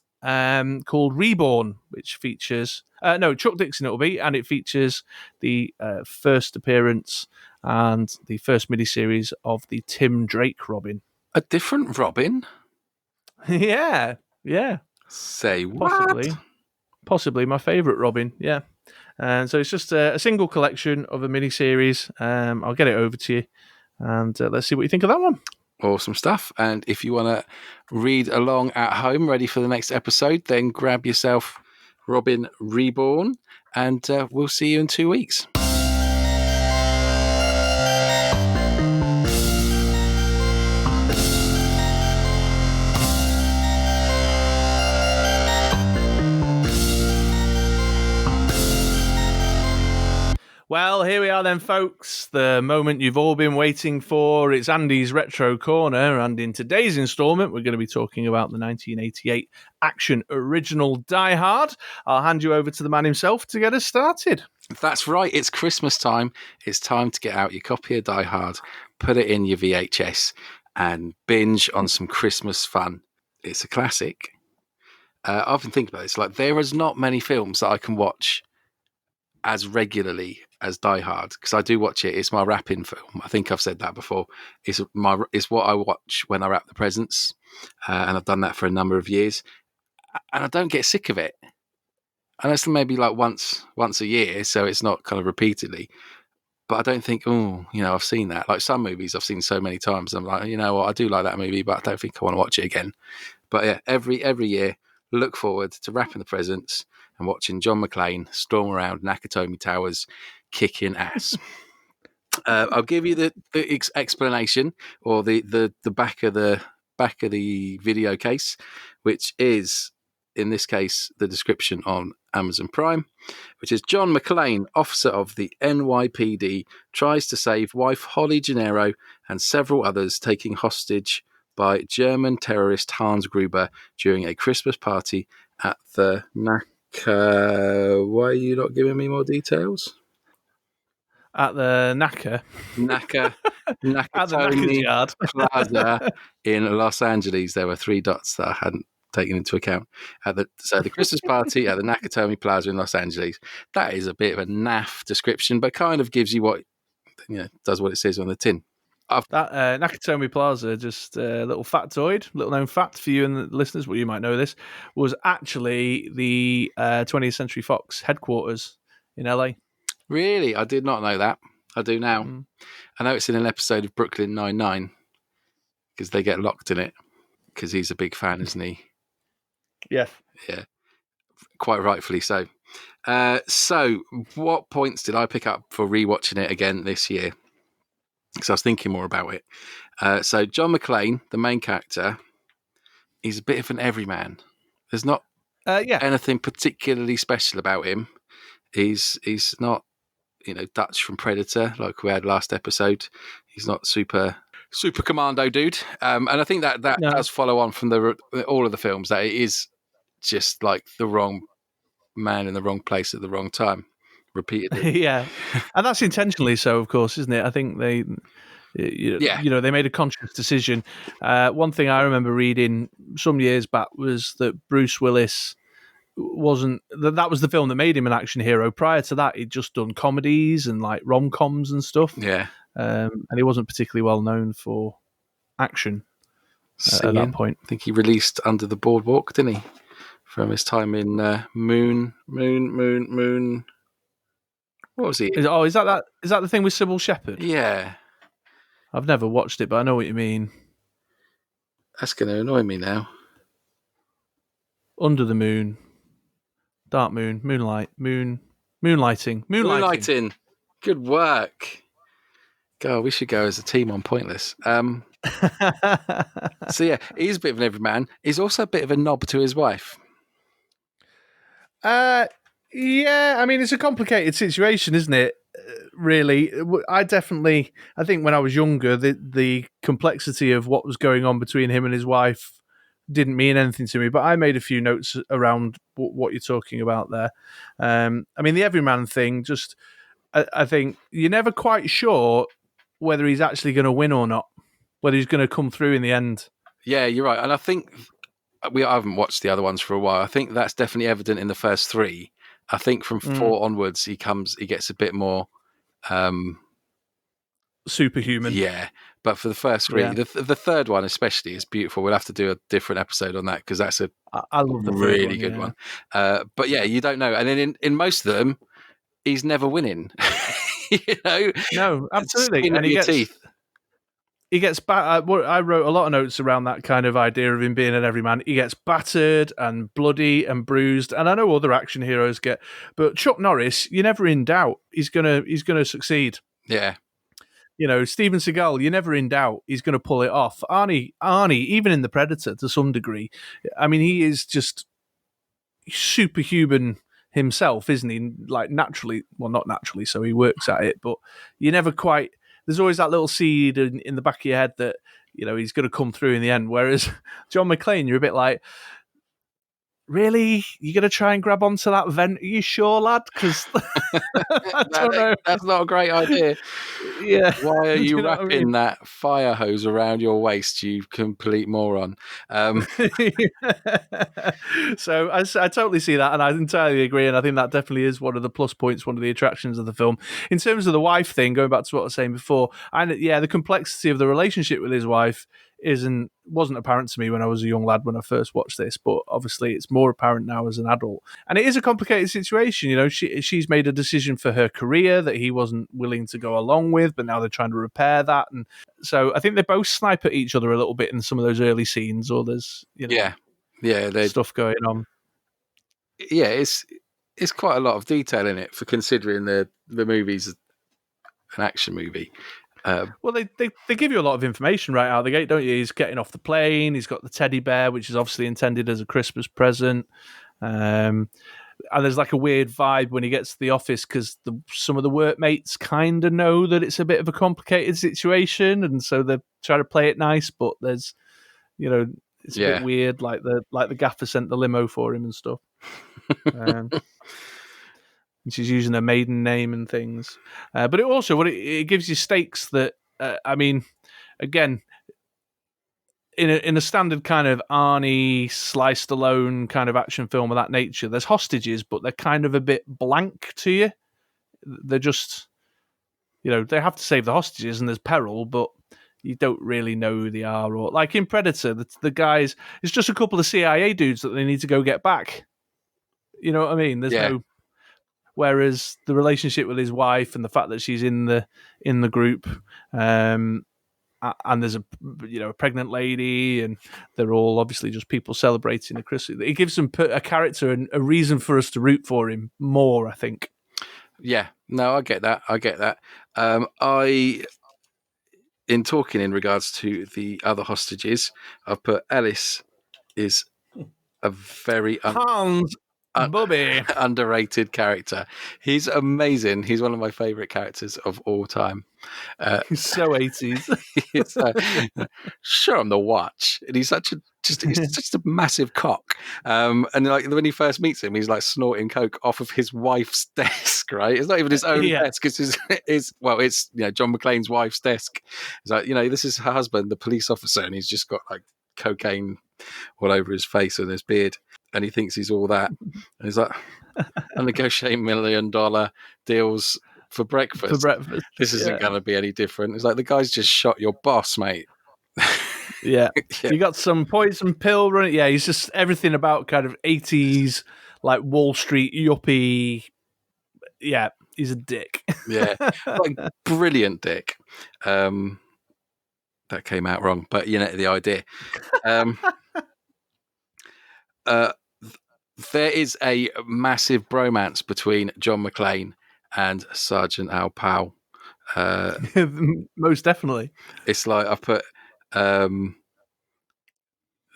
called Reborn, which features... Chuck Dixon it'll be, and it features the first appearance and the first miniseries of the Tim Drake Robin. A different Robin? Yeah. Say what? Possibly my favourite Robin, yeah. And so it's just a single collection of a mini-series. I'll get it over to you, and let's see what you think of that one. Awesome stuff. And if you want to read along at home, ready for the next episode, then grab yourself Robin Reborn, and we'll see you in 2 weeks. Well, here we are then, folks. The moment you've all been waiting for. It's Andy's Retro Corner, and in today's instalment, we're going to be talking about the 1988 action original Die Hard. I'll hand you over to the man himself to get us started. That's right. It's Christmas time. It's time to get out your copy of Die Hard, put it in your VHS, and binge on some Christmas fun. It's a classic. I've been thinking about this. Like, there is not many films that I can watch as regularly as Die Hard, because I do watch it. It's my wrap-in film. I think I've said that before. It's what I watch when I wrap the presents, and I've done that for a number of years, and I don't get sick of it. Unless maybe like once a year, so it's not kind of repeatedly. But I don't think, I've seen that. Like some movies I've seen so many times, I'm like, you know what, I do like that movie, but I don't think I want to watch it again. But yeah, every year, look forward to wrapping the presents and watching John McClane storm around Nakatomi Towers, kicking ass. I'll give you the explanation, or the back of the video case, which is, in this case, the description on Amazon Prime, which is John McClane, officer of the NYPD, tries to save wife Holly Gennaro and several others taken hostage by German terrorist Hans Gruber during a Christmas party at the Naka. Why are you not giving me more details? At the Nakatomi Yard Plaza in Los Angeles. There were 3 dots that I hadn't taken into account. The Christmas party at the Nakatomi Plaza in Los Angeles. That is a bit of a naff description, but kind of gives you what, does what it says on the tin. That Nakatomi Plaza, just a little factoid, little known fact for you and the listeners, well, you might know this, was actually the 20th Century Fox headquarters in LA. Really? I did not know that. I do now. I know it's in an episode of Brooklyn Nine-Nine, because they get locked in it, because he's a big fan, isn't he? Yeah. Yeah. Quite rightfully so. So what points did I pick up for rewatching it again this year? Because I was thinking more about it. So John McClane, the main character, he's a bit of an everyman. There's not anything particularly special about him. He's not, Dutch from Predator, like we had last episode. He's not super commando dude. And I think that does follow on from all of the films, that it is just like the wrong man in the wrong place at the wrong time, repeatedly. Yeah, and that's intentionally so, of course, isn't it? I think they made a conscious decision. One thing I remember reading some years back was that Bruce Willis that was the film that made him an action hero. Prior to that, he'd just done comedies and like rom-coms and stuff. Yeah. And he wasn't particularly well known for action at Singing. that point. I think he released Under the Boardwalk, didn't he? From his time in Moon. What was he? Is that the thing with Sybil Shepherd? Yeah. I've never watched it, but I know what you mean. That's going to annoy me now. Under the Moon, Dark Moon, Moonlighting. Good work. God, we should go as a team on Pointless. So yeah, he's a bit of an everyman. He's also a bit of a knob to his wife. Yeah, I mean, it's a complicated situation, isn't it? Really, I think when I was younger, the complexity of what was going on between him and his wife didn't mean anything to me. But I made a few notes around what you're talking about there. I mean, the everyman thing. Just, I think you're never quite sure whether he's actually going to win or not, whether he's going to come through in the end. Yeah, you're right, and I think I haven't watched the other ones for a while. I think that's definitely evident in the first three. I think from 4 onwards, he gets a bit more superhuman. Yeah, but for the first 3, Yeah. the third one especially is beautiful. We'll have to do a different episode on that because that's I love the really good one. But yeah, you don't know, and then in most of them, he's never winning. No, absolutely, and he teeth. He gets I wrote a lot of notes around that kind of idea of him being an everyman. He gets battered and bloody and bruised, and I know other action heroes get, but Chuck Norris, you're never in doubt he's gonna succeed. Yeah. Steven Seagal, you're never in doubt he's going to pull it off. Arnie, even in The Predator to some degree, I mean, he is just superhuman himself, isn't he? Like naturally, well, not naturally, so he works at it, but you never quite. There's always that little seed in the back of your head that he's going to come through in the end. Whereas John McClane, you're a bit like, really? You're going to try and grab onto that vent? Are you sure, lad? Because I don't know. That's not a great idea. Yeah. Why are you wrapping that fire hose around your waist, you complete moron? So I totally see that, and I entirely agree, and I think that definitely is one of the plus points, one of the attractions of the film. In terms of the wife thing, going back to what I was saying before, and the complexity of the relationship with his wife wasn't apparent to me when I was a young lad when I first watched this, but obviously it's more apparent now as an adult. And it is a complicated situation. She's made a decision for her career that he wasn't willing to go along with, but now they're trying to repair that. And so I think they both snipe at each other a little bit in some of those early scenes, or there's stuff going on. Yeah, it's quite a lot of detail in it for considering the movie's an action movie. Well, they give you a lot of information right out of the gate, don't you? He's getting off the plane. He's got the teddy bear, which is obviously intended as a Christmas present. And there's like a weird vibe when he gets to the office because some of the workmates kind of know that it's a bit of a complicated situation, and so they're trying to play it nice. But there's, it's a bit weird, like the gaffer sent the limo for him and stuff. She's using her maiden name and things, but it also it gives you stakes that I mean, again, in a standard kind of Arnie sliced alone kind of action film of that nature, there's hostages, but they're kind of a bit blank to you. They're just, they have to save the hostages and there's peril, but you don't really know who they are. Or like in Predator, the guys, it's just a couple of CIA dudes that they need to go get back. You know what I mean? There's no. Whereas the relationship with his wife and the fact that she's in the group, and there's a pregnant lady, and they're all obviously just people celebrating a Christmas. It gives them a character and a reason for us to root for him more, I think. Yeah, no, I get that. In talking in regards to the other hostages, I've put Ellis is a very Hans Bobby underrated character. He's amazing. He's one of my favorite characters of all time. He's so 80s. Sure, I'm the watch, and he's just a massive cock. And like when he first meets him, he's like snorting coke off of his wife's desk. Right? It's not even his own desk. It's John McClane's wife's desk. It's like this is her husband, the police officer, and he's just got like cocaine all over his face and his beard. And he thinks he's all that. And he's like, I negotiate $1 million deals for breakfast. This isn't going to be any different. It's like, the guy's just shot your boss, mate. Yeah. Yeah. You got some poison pill running. Yeah, he's just everything about kind of 80s, like Wall Street yuppie. Yeah, he's a dick. Yeah, like brilliant dick. That came out wrong, but you know the idea. Um, uh, there is a massive bromance between John McClane and Sergeant Al Powell. Most definitely. It's like I put the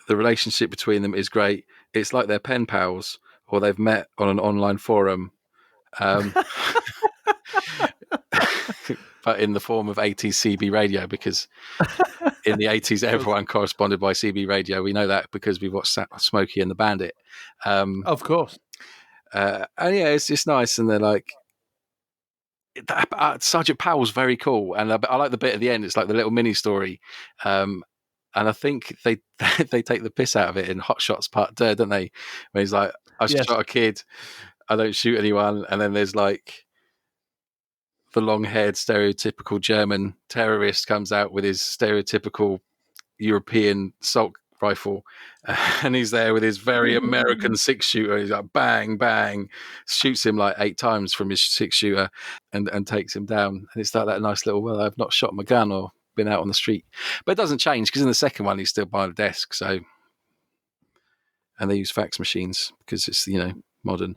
relationship between them is great. It's like they're pen pals or they've met on an online forum. But in the form of 80s CB radio, because in the 80s everyone corresponded by CB radio. We know that because we watched Smokey and the Bandit. Of course. And yeah, it's just nice. And they're like, Sergeant Powell's very cool. And I like the bit at the end. It's like the little mini story. And I think they they take the piss out of it in Hot Shots Part 2, don't they? Where he's like, I shot a kid, I don't shoot anyone. And then there's like the long-haired stereotypical German terrorist comes out with his stereotypical European assault rifle, and he's there with his very American 6-shooter. He's like bang bang, shoots him like 8 times from his 6-shooter and takes him down. And it's like that nice little, well, I've not shot my gun or been out on the street. But it doesn't change because in the second one he's still behind a desk. So, and they use fax machines because it's, you know, modern.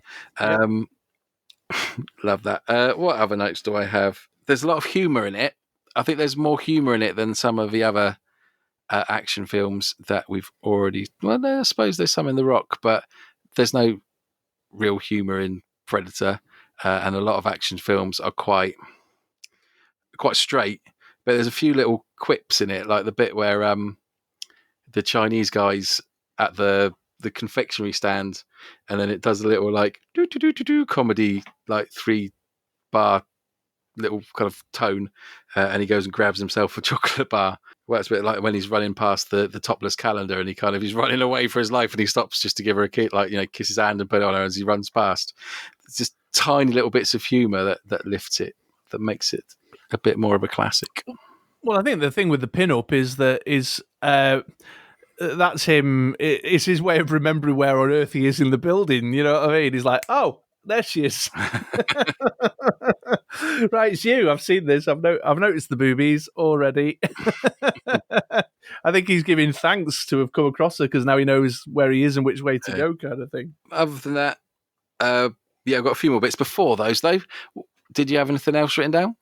Love that. What other notes do I have? There's a lot of humor in it. I think there's more humor in it than some of the other action films that we've already. Well, I suppose there's some in The Rock, but there's no real humor in Predator, and a lot of action films are quite straight. But there's a few little quips in it, like the bit where the Chinese guys at the confectionery stand, and then it does a little like do comedy, like 3-bar little kind of tone, and he goes and grabs himself a chocolate bar. Well, it's a bit like when he's running past the topless calendar, and he's running away for his life, and he stops just to give her a kiss, like, you know, kiss his hand and put it on her as he runs past. It's just tiny little bits of humour that lifts it, that makes it a bit more of a classic. Well, I think the thing with the pin-up is that that's him. It's his way of remembering where on earth he is in the building. You know what I mean? He's like, oh, there she is. Right, it's you. I've seen this. I've noticed the boobies already. I think he's giving thanks to have come across her because now he knows where he is and which way to go, kind of thing. Other than that, yeah, I've got a few more bits before those, though. Did you have anything else written down?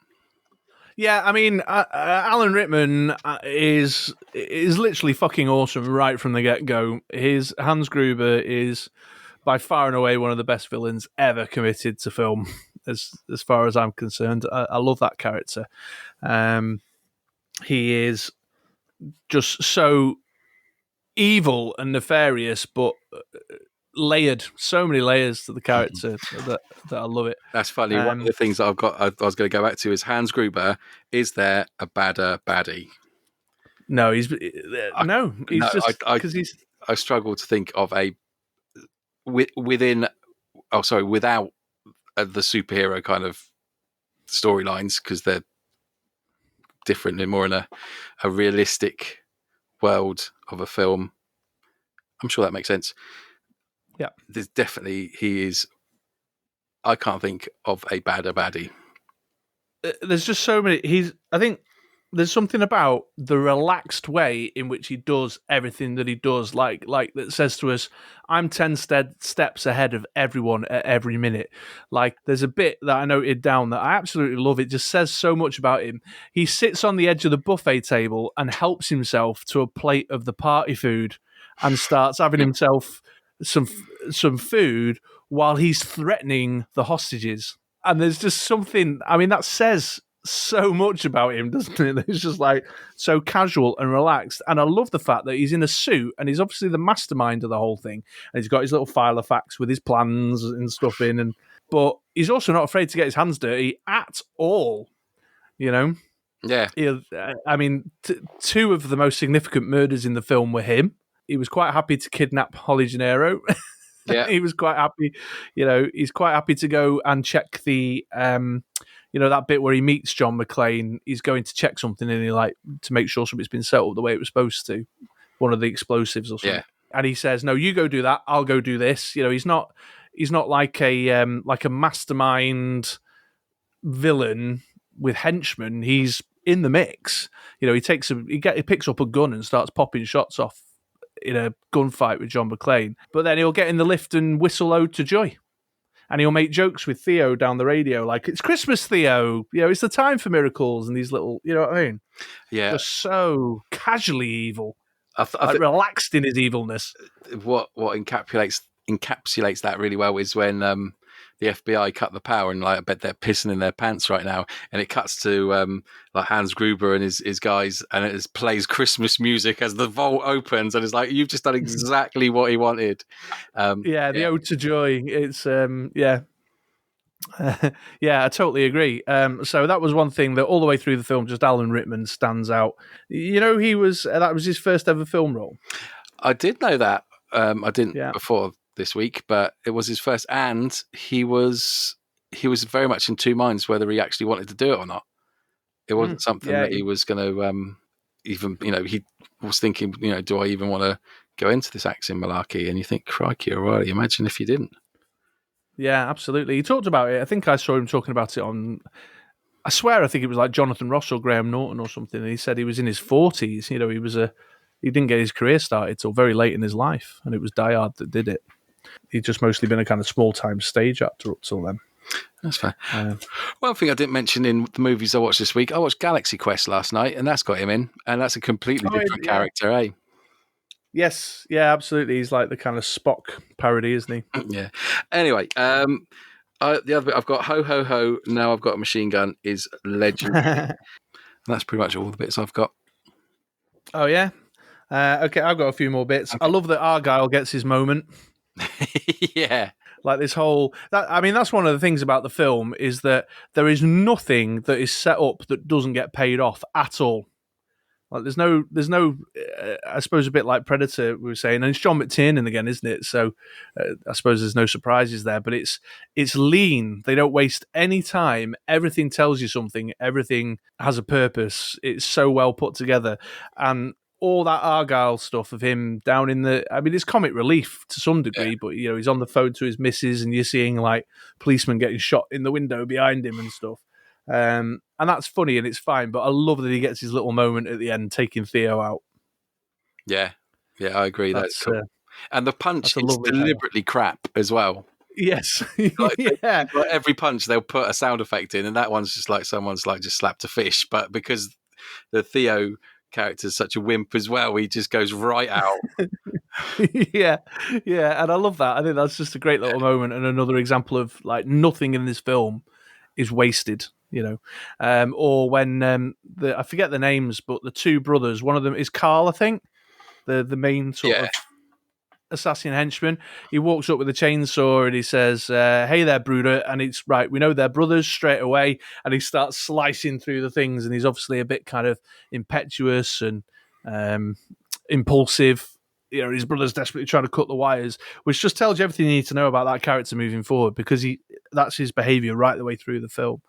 Yeah, I mean, Alan Rickman is literally fucking awesome right from the get-go. His Hans Gruber is by far and away one of the best villains ever committed to film, as far as I'm concerned. I love that character. He is just so evil and nefarious, but layered, so many layers to the character that I love it. That's funny. One of the things that I was going to go back to is Hans Gruber. Is there a badder baddie? No, he's just because he's. I struggle to think of a without the superhero kind of storylines, because they're different and more in a realistic world of a film. I'm sure that makes sense. Yeah, there's definitely he is. I can't think of a badder baddie. There's just so many. I think there's something about the relaxed way in which he does everything that he does, like that says to us, I'm 10 steps ahead of everyone at every minute. Like, there's a bit that I noted down that I absolutely love. It just says so much about him. He sits on the edge of the buffet table and helps himself to a plate of the party food and starts having himself some food while he's threatening the hostages. And there's just something, I mean, that says so much about him, doesn't it? It's just like so casual and relaxed. And I love the fact that he's in a suit and he's obviously the mastermind of the whole thing. And he's got his little file of facts with his plans and stuff in. But he's also not afraid to get his hands dirty at all, you know? Yeah. I mean, 2 of the most significant murders in the film were him. He was quite happy to kidnap Holly Gennaro. Yeah, he was quite happy. You know, he's quite happy to go and check the, that bit where he meets John McClane. He's going to check something and he to make sure something's been set up the way it was supposed to, one of the explosives or something. Yeah. And he says, "No, you go do that. I'll go do this." He's not like a mastermind villain with henchmen. He's in the mix. He picks up a gun and starts popping shots off in a gunfight with John McClane. But then he'll get in the lift and whistle "Ode to Joy." And he'll make jokes with Theo down the radio, like, "It's Christmas, Theo. It's the time for miracles," and these little, you know what I mean? Yeah. Just so casually evil, relaxed in his evilness. What encapsulates that really well is when the FBI cut the power, and I bet they're pissing in their pants right now. And it cuts to Hans Gruber and his guys, and it plays Christmas music as the vault opens, and it's like, you've just done exactly what he wanted. The Ode to Joy. It's yeah, I totally agree. So that was one thing that all the way through the film, just Alan Rickman stands out. That was his first ever film role. I did know that. I didn't before this week, but it was his first, and he was very much in two minds whether he actually wanted to do it or not. It wasn't something that he was going to even, he was thinking, do I even want to go into this acting malarkey? And you think, crikey, alright, imagine if you didn't. Yeah, absolutely. He talked about it. I think I saw him talking about it on, I think it was like Jonathan Ross or Graham Norton or something, and he said he was in his 40s. He didn't get his career started till very late in his life, and it was Die Hard that did it. He'd just mostly been a kind of small-time stage actor up till then. That's fair. One thing I didn't mention in the movies I watched this week, I watched Galaxy Quest last night, and that's got him in, and that's a completely different character, eh? Yes, yeah, absolutely. He's like the kind of Spock parody, isn't he? Yeah. Anyway, the other bit I've got, Ho Ho Ho, Now I've Got a Machine Gun, is legendary. That's pretty much all the bits I've got. Oh, yeah? Okay, I've got a few more bits. Okay. I love that Argyle gets his moment. Yeah. Like this whole... that's one of the things about the film, is that there is nothing that is set up that doesn't get paid off at all. Like there's no I suppose a bit like Predator we were saying, and it's John McTiernan again, isn't it? So I suppose there's no surprises there, but it's lean. They don't waste any time. Everything tells you something. Everything has a purpose. It's so well put together, and all that Argyle stuff of him down in the... it's comic relief to some degree, but he's on the phone to his missus, and you're seeing like policemen getting shot in the window behind him and stuff. And that's funny and it's fine, but I love that he gets his little moment at the end taking Theo out. Yeah, I agree. That's cool. And the punch is deliberately crap as well. Yes. Like every punch they'll put a sound effect in, and that one's just like someone's like just slapped a fish, but because the Theo character is such a wimp as well, he just goes right out. yeah, and I love that. I think that's just a great little moment, and another example of like nothing in this film is wasted. Or when I forget the names, but the two brothers, one of them is Carl, I think, the main sort of assassin henchman. He walks up with a chainsaw and he says, "Hey there, Bruder," and it's right. We know they're brothers straight away, and he starts slicing through the things, and he's obviously a bit kind of impetuous and impulsive. His brother's desperately trying to cut the wires, which just tells you everything you need to know about that character moving forward, because that's his behaviour right the way through the film.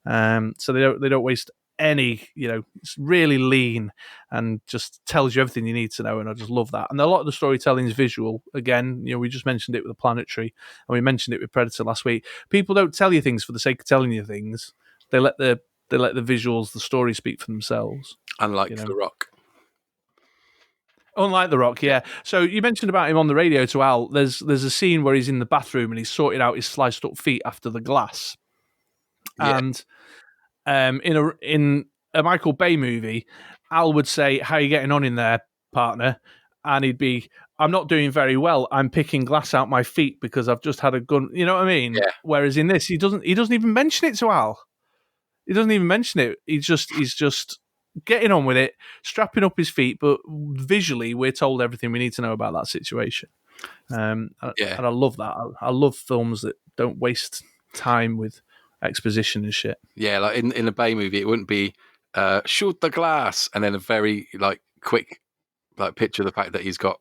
So they don't waste any, it's really lean and just tells you everything you need to know, and I just love that. And a lot of the storytelling is visual. Again, we just mentioned it with the Planetary, and we mentioned it with Predator last week. People don't tell you things for the sake of telling you things. They let the visuals, the story speak for themselves. Unlike The Rock. Unlike The Rock, yeah. So you mentioned about him on the radio to Al. There's a scene where he's in the bathroom and he's sorting out his sliced up feet after the glass. Yeah. And in a Michael Bay movie, Al would say, "How are you getting on in there, partner?" And he'd be, "I'm not doing very well. I'm picking glass out my feet because I've just had a gun." You know what I mean? Yeah. Whereas in this, he doesn't even mention it to Al. He doesn't even mention it. He's just getting on with it, strapping up his feet, but visually we're told everything we need to know about that situation. And I love that. I love films that don't waste time with exposition and shit. Yeah, like in a Bay movie, it wouldn't be shoot the glass and then a very like quick like picture of the fact that he's got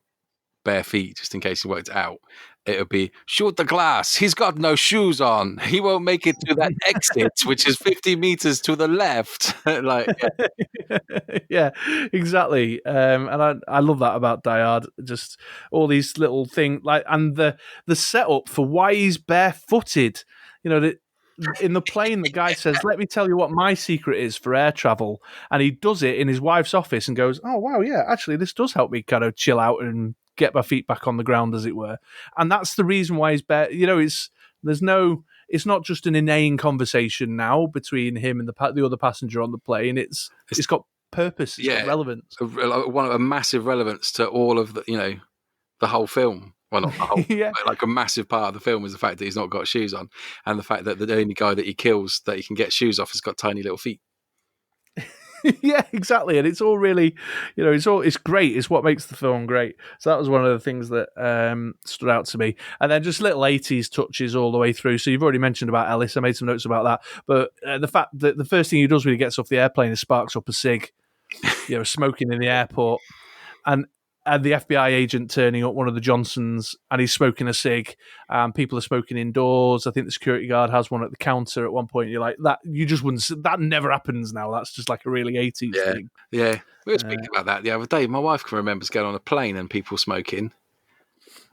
bare feet just in case he worked out. it would be, shoot the glass. He's got no shoes on. He won't make it to that exit, which is 50 meters to the left. Like, yeah, exactly. And I love that about Die Hard. Just all these little things, like, and the setup for why he's barefooted. You know, in the plane, the guy says, "Let me tell you what my secret is for air travel," and he does it in his wife's office and goes, "Oh wow, yeah, actually, this does help me kind of chill out and get my feet back on the ground, as it were." And that's the reason why he's bare. You know, it's not just an inane conversation now between him and the other passenger on the plane. It's got purpose. It's got relevance. A massive relevance to all of the whole film. Well, not the whole, yeah. But like a massive part of the film is the fact that he's not got shoes on, and the fact that the only guy that he kills that he can get shoes off has got tiny little feet. Yeah, exactly. And it's all really, it's great. It's what makes the film great. So that was one of the things that stood out to me. And then just little 80s touches all the way through. So you've already mentioned about Ellis. I made some notes about that. But the fact that the first thing he does when he gets off the airplane is sparks up a cig, smoking in the airport. And the FBI agent turning up, one of the Johnsons, and he's smoking a cig. People are smoking indoors. I think the security guard has one at the counter at one point. You're like, that you just wouldn't. That never happens now. That's just like a really 80s thing. Yeah, we were speaking about that the other day. My wife can remember going on a plane and people smoking.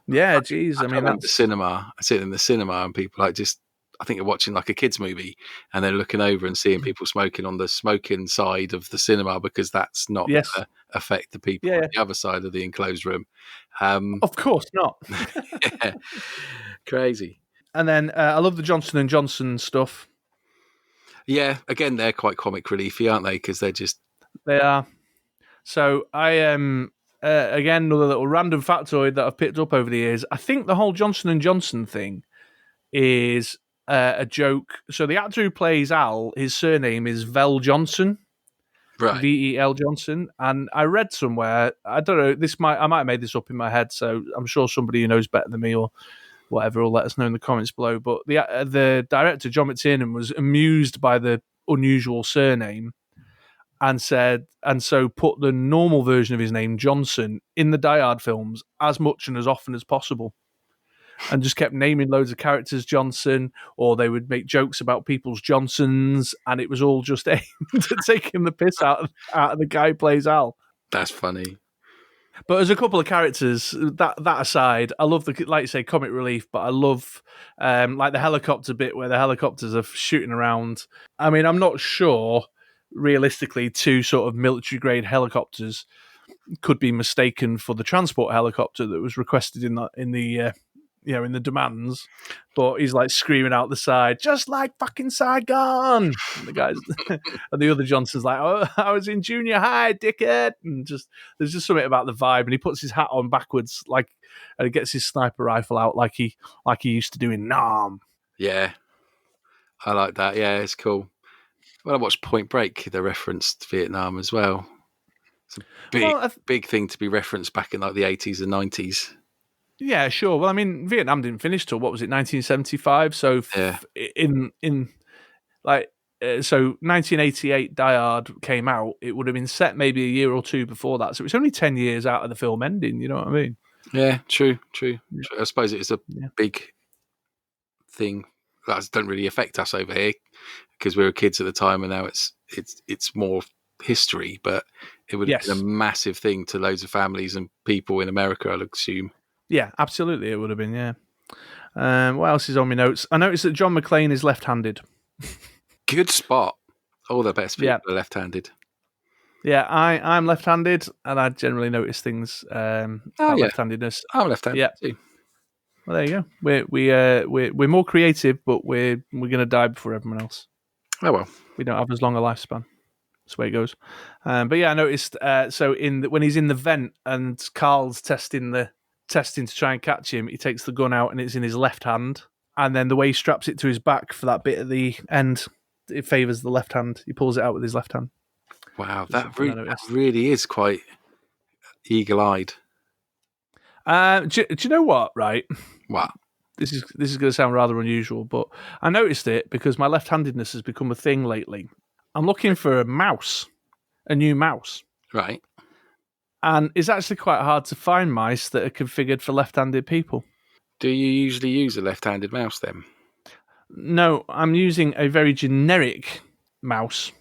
Yeah, geez. I mean, that's the cinema. I sit in the cinema and people I think they're watching like a kids movie and they're looking over and seeing people smoking on the smoking side of the cinema because that's not going to affect the people on the other side of the enclosed room. Of course not. Yeah. Crazy. And then I love the Johnson & Johnson stuff. Yeah, again, they're quite comic reliefy, aren't they? Because They are. So I am, again, another little random factoid that I've picked up over the years. I think the whole Johnson & Johnson thing is a joke. So the actor who plays Al, his surname is Vel Johnson, right? VEL Johnson. And I read somewhere, I don't know, I might have made this up in my head, so I'm sure somebody who knows better than me or whatever will let us know in the comments below. But the director, John McTiernan, was amused by the unusual surname and so put the normal version of his name, Johnson, in the Die Hard films as much and as often as possible. And just kept naming loads of characters Johnson, or they would make jokes about people's Johnsons, and it was all just aimed at taking the piss out of the guy who plays Al. That's funny. But as a couple of characters, that aside, I love like you say, comic relief, but I love like the helicopter bit where the helicopters are shooting around. I mean, I'm not sure, realistically, two sort of military-grade helicopters could be mistaken for the transport helicopter that was requested in the demands, but he's like screaming out the side, just like fucking Saigon. And the guys and the other Johnson's like, "Oh, I was in junior high, dickhead." And there's just something about the vibe. And he puts his hat on backwards, and he gets his sniper rifle out like he used to do in Nam. Yeah, I like that. Yeah, it's cool. When I watched Point Break, they referenced Vietnam as well. It's a big thing to be referenced back in like the 80s and 90s. Yeah, sure. Well, I mean, Vietnam didn't finish till, what was it, 1975? So so 1988 Die Hard came out, it would have been set maybe a year or two before that. So it's only 10 years out of the film ending, you know what I mean? Yeah, true. I suppose it's a big thing that don't really affect us over here because we were kids at the time and now it's more history, but it would have been a massive thing to loads of families and people in America, I'd assume. Yeah, absolutely, it would have been, yeah. What else is on my notes? I noticed that John McClane is left-handed. Good spot. All the best people are left-handed. Yeah, I'm left-handed, and I generally notice things about left-handedness. I'm left-handed too. Well, there you go. We're more creative, but we're going to die before everyone else. Oh well, we don't have as long a lifespan. That's the way it goes. But yeah, I noticed. So when he's in the vent and Carl's testing to try and catch him, he takes the gun out and it's in his left hand. And then the way he straps it to his back for that bit at the end, it favours the left hand. He pulls it out with his left hand. Wow, that really is quite eagle-eyed. Do you know what, right? What? This is going to sound rather unusual, but I noticed it because my left-handedness has become a thing lately. I'm looking for a new mouse. Right. And it's actually quite hard to find mice that are configured for left-handed people. Do you usually use a left-handed mouse then? No, I'm using a very generic mouse,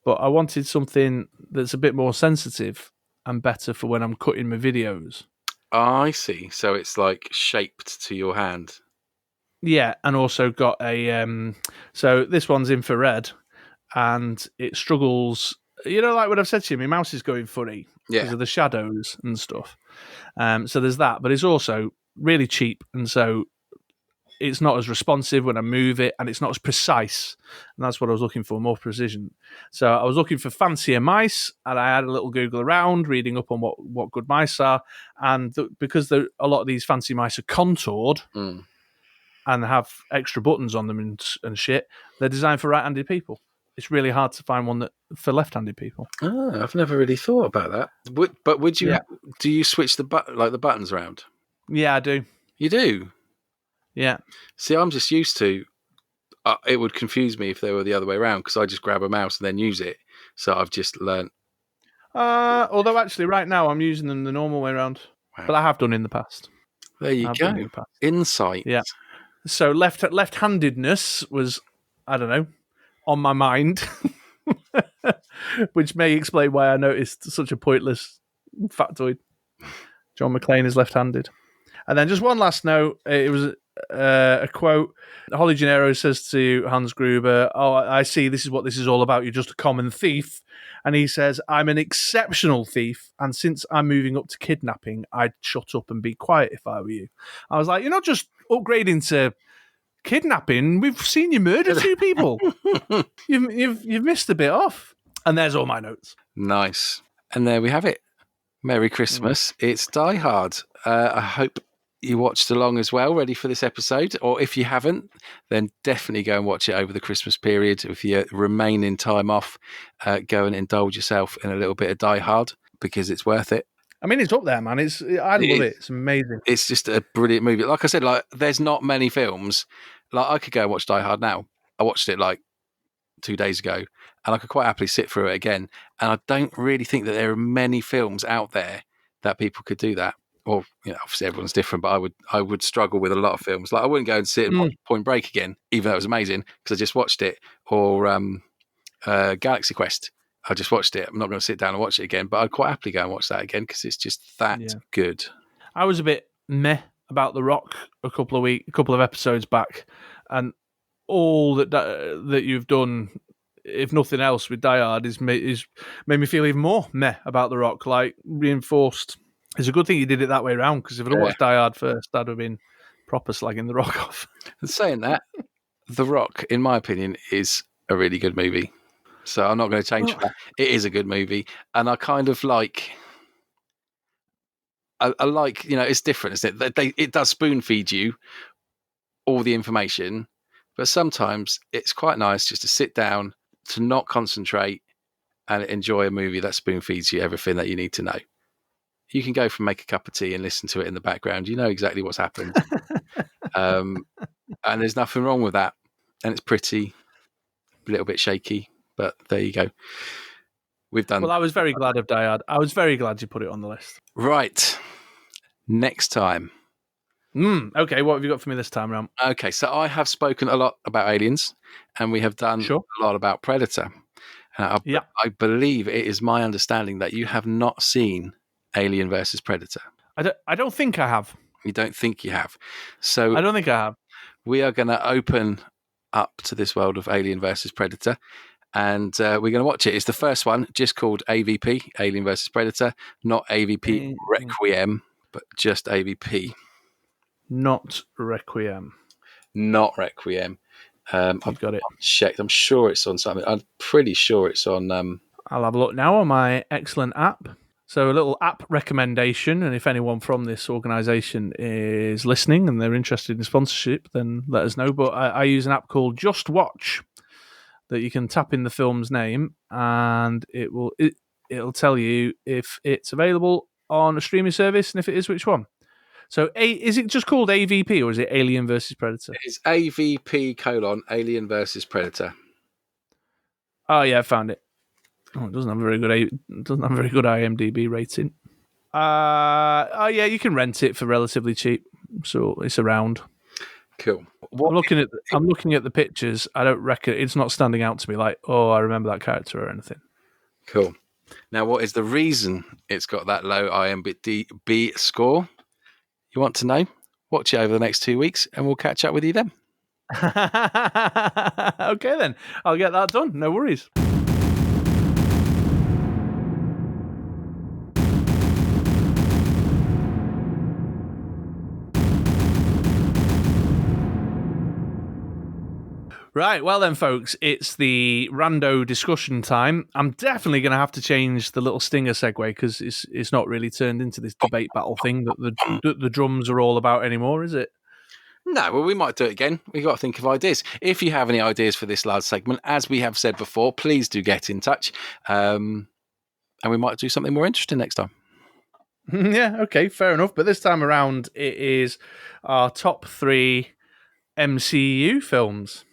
but I wanted something that's a bit more sensitive and better for when I'm cutting my videos. I see. So it's like shaped to your hand. Yeah, and also got a so this one's infrared and it struggles. You know, like what I've said to you, my mouse is going funny because Yeah. of the shadows and stuff. So there's that, but it's also really cheap, and so it's not as responsive when I move it, and it's not as precise. And that's what I was looking for, more precision. So I was looking for fancier mice, and I had a little Google around, reading up on what good mice are. And because a lot of these fancy mice are contoured Mm. and have extra buttons on them and shit, they're designed for right-handed people. It's really hard to find one that for left-handed people. Oh, I've never really thought about that. Would you? Yeah. Do you switch the buttons around? Yeah, I do. You do. Yeah. See, I'm just used to. It would confuse me if they were the other way around because I just grab a mouse and then use it. So I've just learnt. Although actually, right now I'm using them the normal way around, Wow. but I have done in the past. There you go. Insight. Yeah. So left-handedness was, I don't know, on my mind, which may explain why I noticed such a pointless factoid. John McClane is left-handed. And then just one last note. It was a quote. Holly Gennaro says to Hans Gruber, "Oh, I see. This is what this is all about. You're just a common thief." And he says, "I'm an exceptional thief. And since I'm moving up to kidnapping, I'd shut up and be quiet if I were you." I was like, "You're not just upgrading to kidnapping. We've seen you murder 2 people. You've missed a bit off." And there's all my notes. Nice. And there we have it. Merry Christmas. It's Die Hard. I hope you watched along as well, ready for this episode. Or if you haven't, then definitely go and watch it over the Christmas period. If you remain in time off, go and indulge yourself in a little bit of Die Hard because it's worth it. I mean, it's up there, man. I love it. It's amazing. It's just a brilliant movie. Like I said, like there's not many films. Like I could go and watch Die Hard now. I watched it like 2 days ago, and I could quite happily sit through it again. And I don't really think that there are many films out there that people could do that. Or, you know, obviously everyone's different, but I would struggle with a lot of films. Like I wouldn't go and sit and watch Point Break again, even though it was amazing because I just watched it. Or Galaxy Quest. I just watched it. I'm not going to sit down and watch it again, but I'd quite happily go and watch that again because it's just that good. I was a bit meh about The Rock a couple of episodes back, and all that you've done, if nothing else, with Die Hard is made me feel even more meh about The Rock. Like reinforced. It's a good thing you did it that way around because if I'd watched Die Hard first, I'd have been proper slagging The Rock off. And saying that, The Rock, in my opinion, is a really good movie. So I'm not going to change that. It is a good movie, and I kind of like. I like, you know, it's different, isn't it? It does spoon feed you all the information, but sometimes it's quite nice just to sit down, to not concentrate, and enjoy a movie that spoon feeds you everything that you need to know. You can go from make a cup of tea and listen to it in the background. You know exactly what's happened, and there's nothing wrong with that. And it's pretty, a little bit shaky, but there you go. We've done. Well, I was very glad of Die Hard. I was very glad you put it on the list. Right. Next time. Okay, what have you got for me this time around? Okay, so I have spoken a lot about Aliens, and we have done a lot about Predator. I believe it is my understanding that you have not seen Alien versus Predator. I don't think I have. You don't think you have. So I don't think I have. We are going to open up to this world of Alien versus Predator, and we're going to watch it. It's the first one, just called AVP, Alien versus Predator, not AVP Requiem, but just AVP. Not Requiem. Not Requiem. I've got it. Checked. I'm sure it's on something. I'm pretty sure it's on. I'll have a look now on my excellent app. So a little app recommendation, and if anyone from this organisation is listening and they're interested in sponsorship, then let us know. But I use an app called Just Watch that you can tap in the film's name, and it'll tell you if it's available on a streaming service, and if it is, which one. So is it just called AVP, or is it Alien versus Predator? It's AVP : Alien versus Predator. Oh yeah, I found it. Oh, it doesn't have a very good IMDb rating. Yeah, you can rent it for relatively cheap. so it's around. Cool. I'm looking at the pictures. I don't reckon it's not standing out to me like, oh, I remember that character or anything. Cool. Now, what is the reason it's got that low IMDb score? You want to know? Watch it over the next 2 weeks, and we'll catch up with you then. Okay, then. I'll get that done. No worries. Right, well then, folks, it's the rando discussion time. I'm definitely going to have to change the little stinger segue because it's not really turned into this debate battle thing that the drums are all about anymore, is it? No, well, we might do it again. We've got to think of ideas. If you have any ideas for this large segment, as we have said before, please do get in touch. And we might do something more interesting next time. Yeah, okay, fair enough. But this time around, it is our top 3 MCU films.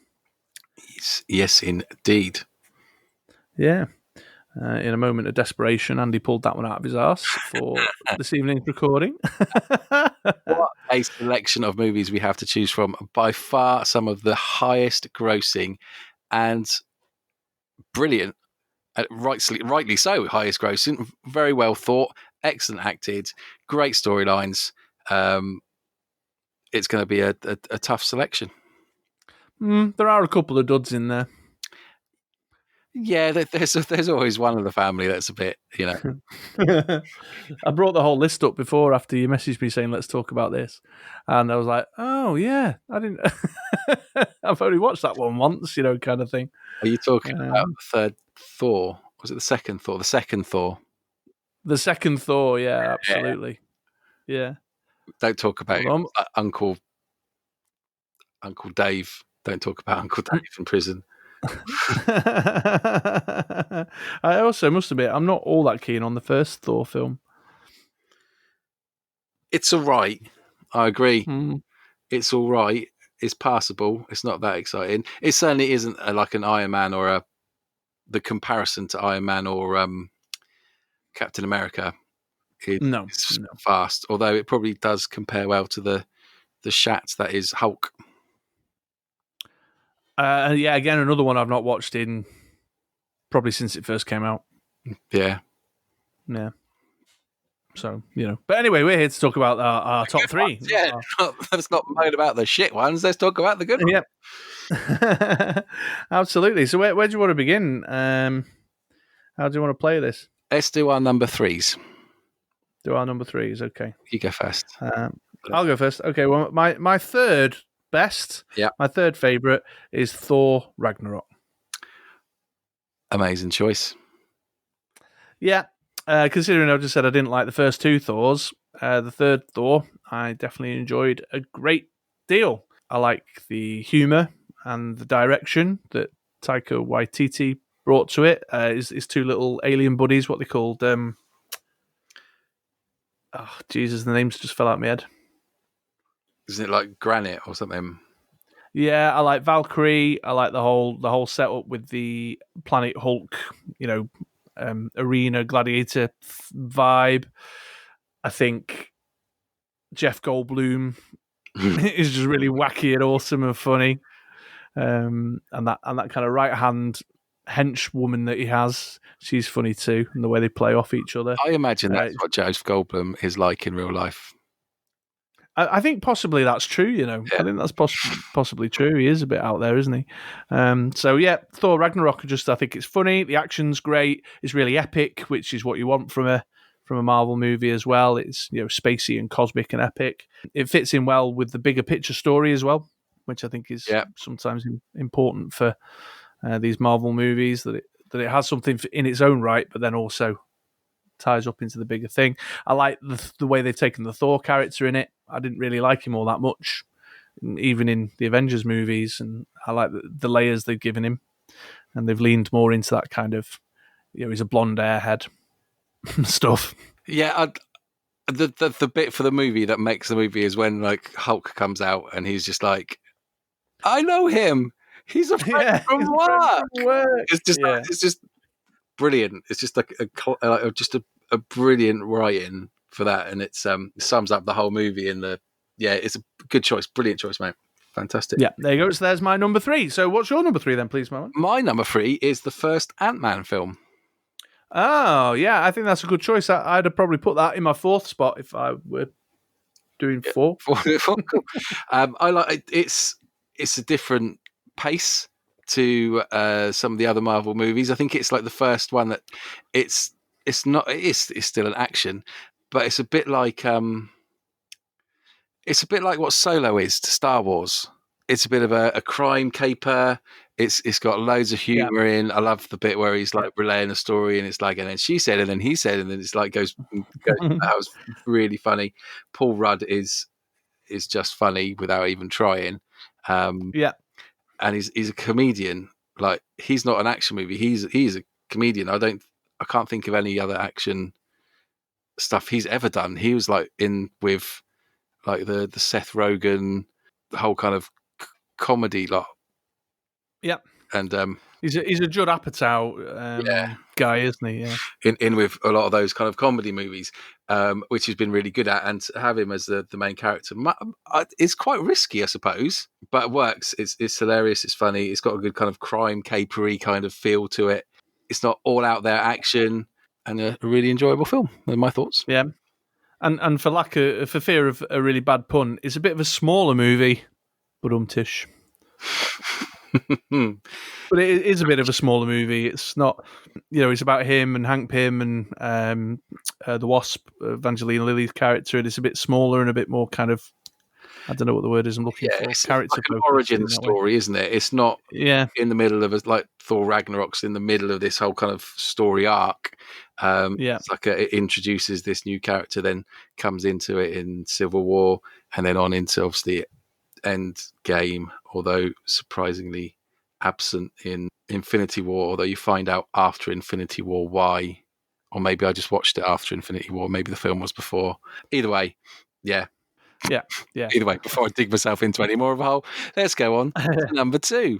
Yes, indeed. Yeah. In a moment of desperation, Andy pulled that one out of his arse for this evening's recording. What a selection of movies we have to choose from. By far, some of the highest grossing and brilliant, rightly so, highest grossing, very well thought, excellent acted, great storylines. It's going to be a tough selection. There are a couple of duds in there. Yeah, there's always one of the family that's a bit, I brought the whole list up before after you messaged me saying let's talk about this, and I was like, oh yeah, I didn't. I've only watched that one once, kind of thing. Are you talking about the third Thor? Was it the second Thor? The second Thor. The second Thor, yeah, absolutely, yeah. Don't talk about Uncle Dave. Don't talk about Uncle Dave in prison. I also must admit, I'm not all that keen on the first Thor film. It's all right. I agree. It's all right. It's passable. It's not that exciting. It certainly isn't like an Iron Man or the comparison to Iron Man or Captain America. It's fast, although it probably does compare well to the shat that is Hulk. Yeah, again, another one I've not watched in probably since it first came out. Yeah. So, But anyway, we're here to talk about our top 3. Yeah, let's not moan about the shit ones. Let's talk about the good ones. Yep. Absolutely. So where do you want to begin? How do you want to play this? Let's do our number 3s. Do our number 3s, okay. You go first. I'll go first. Okay, well, my third best, my third favourite is Thor Ragnarok. Amazing choice. Yeah, considering I just said I didn't like the first 2 Thors, the third Thor, I definitely enjoyed a great deal. I like the humour and the direction that Taika Waititi brought to it. His 2 little alien buddies, what they called... oh, Jesus, the names just fell out of my head. Isn't it like Granite or something? Yeah, I like Valkyrie. I like the whole setup with the Planet Hulk, arena gladiator vibe. I think Jeff Goldblum is just really wacky and awesome and funny, and that kind of right hand hench woman that he has, she's funny too, and the way they play off each other. I imagine that's what Jeff Goldblum is like in real life. I think possibly that's true, Yeah. I think that's possibly true. He is a bit out there, isn't he? So, yeah, Thor Ragnarok, I think it's funny. The action's great. It's really epic, which is what you want from a Marvel movie as well. It's, spacey and cosmic and epic. It fits in well with the bigger picture story as well, which I think is sometimes important for these Marvel movies, that it has something in its own right, but then also ties up into the bigger thing. I like the way they've taken the Thor character in it. I didn't really like him all that much, even in the Avengers movies, and I like the layers they've given him, and they've leaned more into that kind of, he's a blonde airhead stuff. Yeah, the bit for the movie that makes the movie is when like Hulk comes out and he's just like, I know him. He's a friend from work. It's just brilliant. It's just like a brilliant writing for that, and it sums up the whole movie in the yeah, it's a good choice. Brilliant choice, mate. Fantastic. Yeah, there you go. So there's my number 3. So what's your number 3 then, please, Marwan? My number 3 is the first Ant-Man film. Oh, yeah, I think that's a good choice. I'd have probably put that in my 4th spot if I were doing 4. Cool. I like it. It's a different pace to some of the other Marvel movies. I think it's like the first one that it's still an action, but it's a bit like what Solo is to Star Wars. It's a bit of a crime caper. It's got loads of humor in. I love the bit where he's like relaying a story, and it's like, and then she said, and then he said, and then it's like goes. That was really funny. Paul Rudd is just funny without even trying. Yeah. And he's a comedian. Like, he's not an action movie. He's a comedian. I can't think of any other action stuff he's ever done. He was like in with like the Seth Rogen, the whole kind of comedy lot. Yeah. And he's a Judd Apatow guy, isn't he? Yeah. In with a lot of those kind of comedy movies, which he's been really good at, and to have him as the main character, it's quite risky, I suppose, but it works. It's hilarious. It's funny. It's got a good kind of crime capery kind of feel to it. It's not all out there action, and a really enjoyable film. Those are my thoughts. Yeah. And for fear of a really bad pun, it's a bit of a smaller movie, but umtish. But it is a bit of a smaller movie. It's not, it's about him and Hank Pym and the Wasp, Evangeline Lilly's character, and it's a bit smaller and a bit more kind of, I don't know what the word is I'm looking for. It's character like an origin story, isn't it? It's not in the middle of like Thor Ragnarok's in the middle of this whole kind of story arc. It's like it introduces this new character, then comes into it in Civil War, and then on into obviously End Game, although surprisingly absent in Infinity War, although you find out after Infinity War why, or maybe I just watched it after Infinity War, maybe the film was before. Either way, yeah. Either way, before I dig myself into any more of a hole, let's go on to number 2.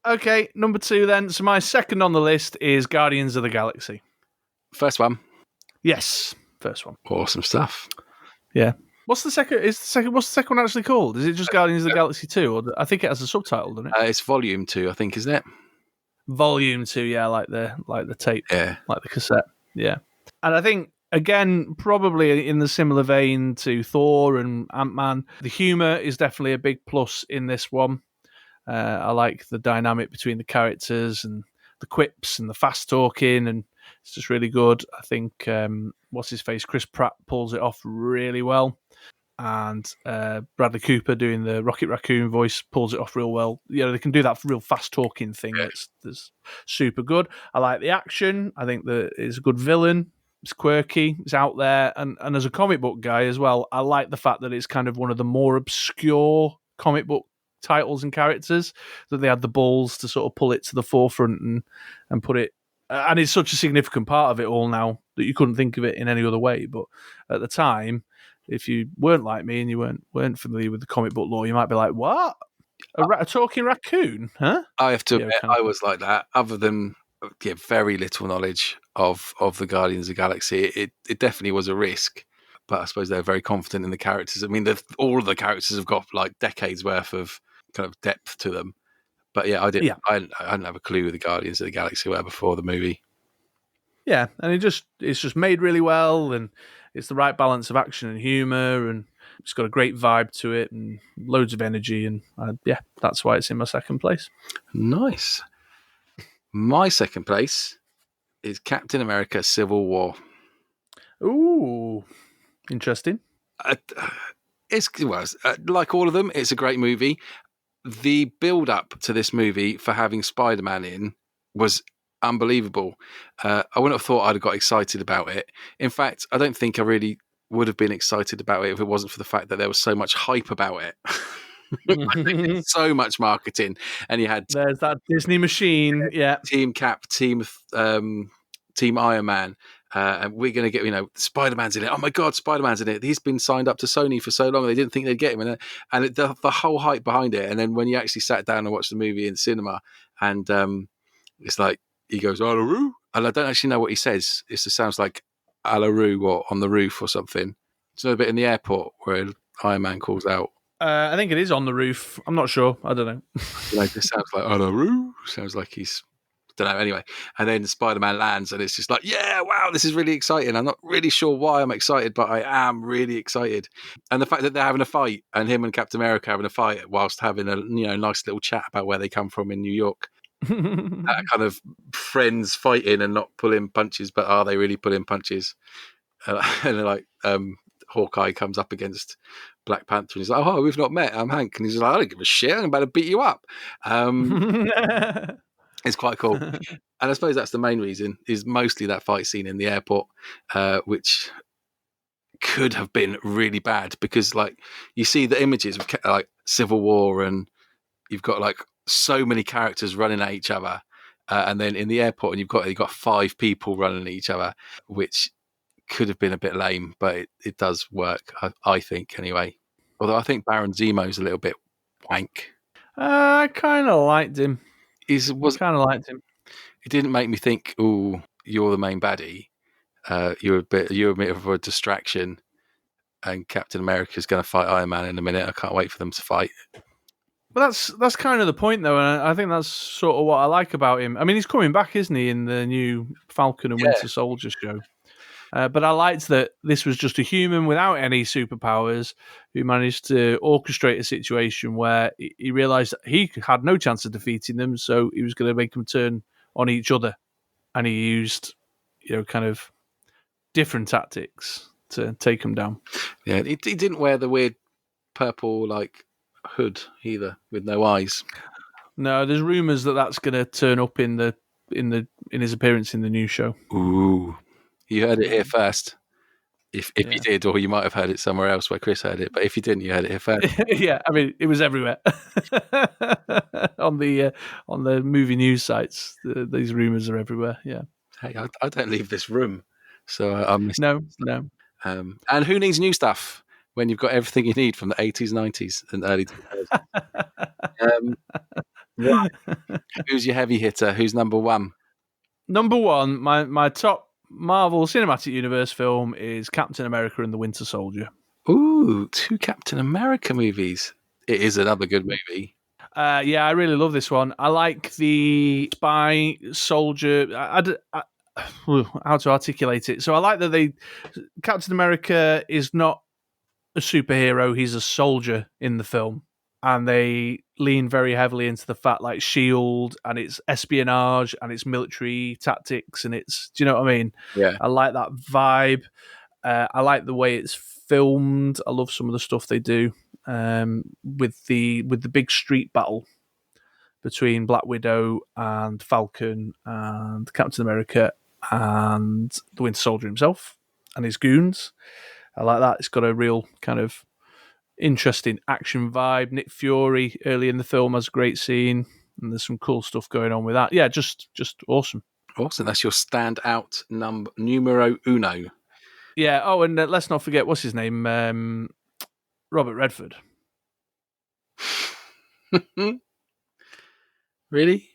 Okay, number 2 then. So my second on the list is Guardians of the Galaxy. First one? Yes, first one. Awesome stuff. Yeah. What's the second one actually called? Is it just Guardians of the Galaxy 2? Or I think it has a subtitle, doesn't it? It's Volume 2, I think, isn't it? Volume 2, yeah, like the tape, like the cassette, yeah. And I think, again, probably in the similar vein to Thor and Ant-Man, the humour is definitely a big plus in this one. I like the dynamic between the characters and the quips and the fast talking, and it's just really good. I think what's his face, Chris Pratt pulls it off really well, and Bradley Cooper doing the Rocket Raccoon voice pulls it off real well. They can do that real fast talking thing. That's super good. I like the action. I think that it's a good villain. It's quirky. It's out there, and as a comic book guy as well, I like the fact that it's kind of one of the more obscure comic book titles and characters, that they had the balls to sort of pull it to the forefront and put it, and it's such a significant part of it all now that you couldn't think of it in any other way. But at the time, if you weren't like me and you weren't familiar with the comic book lore, you might be like, what? A talking raccoon? Huh? I have to admit, I was like that, other than very little knowledge of the Guardians of the Galaxy. It definitely was a risk, but I suppose they're very confident in the characters. I mean, all of the characters have got like decades worth of kind of depth to them. But I didn't have a clue who the Guardians of the Galaxy were before the movie. Yeah, and it's just made really well, and it's the right balance of action and humour, and it's got a great vibe to it and loads of energy, and that's why it's in my second place. Nice. My second place is Captain America: Civil War. Ooh, interesting. It's like all of them, it's a great movie. The build-up to this movie for having Spider-Man in was unbelievable. I wouldn't have thought I'd have got excited about it. In fact, I don't think I really would have been excited about it if it wasn't for the fact that there was so much hype about it. So much marketing, and you had there's that Disney machine, Team Cap, Team Iron Man, and we're going to get Spider-Man's in it. Oh my God, Spider-Man's in it. He's been signed up to Sony for so long, they didn't think they'd get him, and the whole hype behind it. And then when you actually sat down and watched the movie in cinema, and it's like he goes Alaroo, and I don't actually know what he says. It just sounds like Alaroo or on the roof or something. It's a bit in the airport where Iron Man calls out. I think it is on the roof. I'm not sure. I don't know. This sounds like on a roof. Sounds like he's. Don't know. Anyway, and then Spider-Man lands, and it's just like, yeah, wow, this is really exciting. I'm not really sure why I'm excited, but I am really excited. And the fact that they're having a fight, and him and Captain America having a fight whilst having a nice little chat about where they come from in New York. That kind of friends fighting and not pulling punches, but are they really pulling punches? And they're like, Hawkeye comes up against Black Panther and he's like, oh, we've not met. I'm Hank. And he's like, I don't give a shit. I'm about to beat you up. It's quite cool. And I suppose that's the main reason, is mostly that fight scene in the airport, which could have been really bad because, like, you see the images of like Civil War and you've got like so many characters running at each other. And then in the airport, and you've got 5 people running at each other, which could have been a bit lame, but it does work, I think, anyway. Although I think Baron Zemo's a little bit wank. I kind of liked him. It didn't make me think, "Oh, you're the main baddie. You're a bit of a distraction." And Captain America's going to fight Iron Man in a minute. I can't wait for them to fight. But that's kind of the point, though, and I think that's sort of what I like about him. I mean, he's coming back, isn't he, in the new Falcon and Winter Soldier show? But I liked that this was just a human without any superpowers who managed to orchestrate a situation where he realised that he had no chance of defeating them, so he was going to make them turn on each other. And he used, kind of different tactics to take them down. Yeah, he didn't wear the weird purple, like, hood either, with no eyes. No, there's rumours that that's going to turn up in his appearance in the new show. Ooh. You heard it here first. If you did, or you might have heard it somewhere else where Chris heard it, but if you didn't, you heard it here first. Yeah, I mean, it was everywhere on the movie news sites. These rumours are everywhere. Yeah. Hey, I don't leave this room, so I missed. No. And who needs new stuff when you've got everything you need from the 80s, 90s, and early 2000s? Right. Who's your heavy hitter? Who's number one? Number one, my top Marvel Cinematic Universe film is Captain America and the Winter Soldier. Ooh, 2 Captain America movies. It is another good movie. Yeah, I really love this one. I like the spy soldier. How to articulate it? So I like that Captain America is not a superhero; he's a soldier in the film, and they lean very heavily into the fact, like SHIELD, and it's espionage and it's military tactics, and it's, do you know what I mean? Yeah, I like that vibe. I like the way it's filmed. I love some of the stuff they do with the big street battle between Black Widow and Falcon and Captain America and the Winter Soldier himself and his goons. I like that. It's got a real kind of interesting action vibe. Nick Fury early in the film has a great scene, and there's some cool stuff going on with that. Yeah, just awesome. Awesome. That's your standout numero uno. Yeah. Oh, and let's not forget, what's his name? Robert Redford. Really?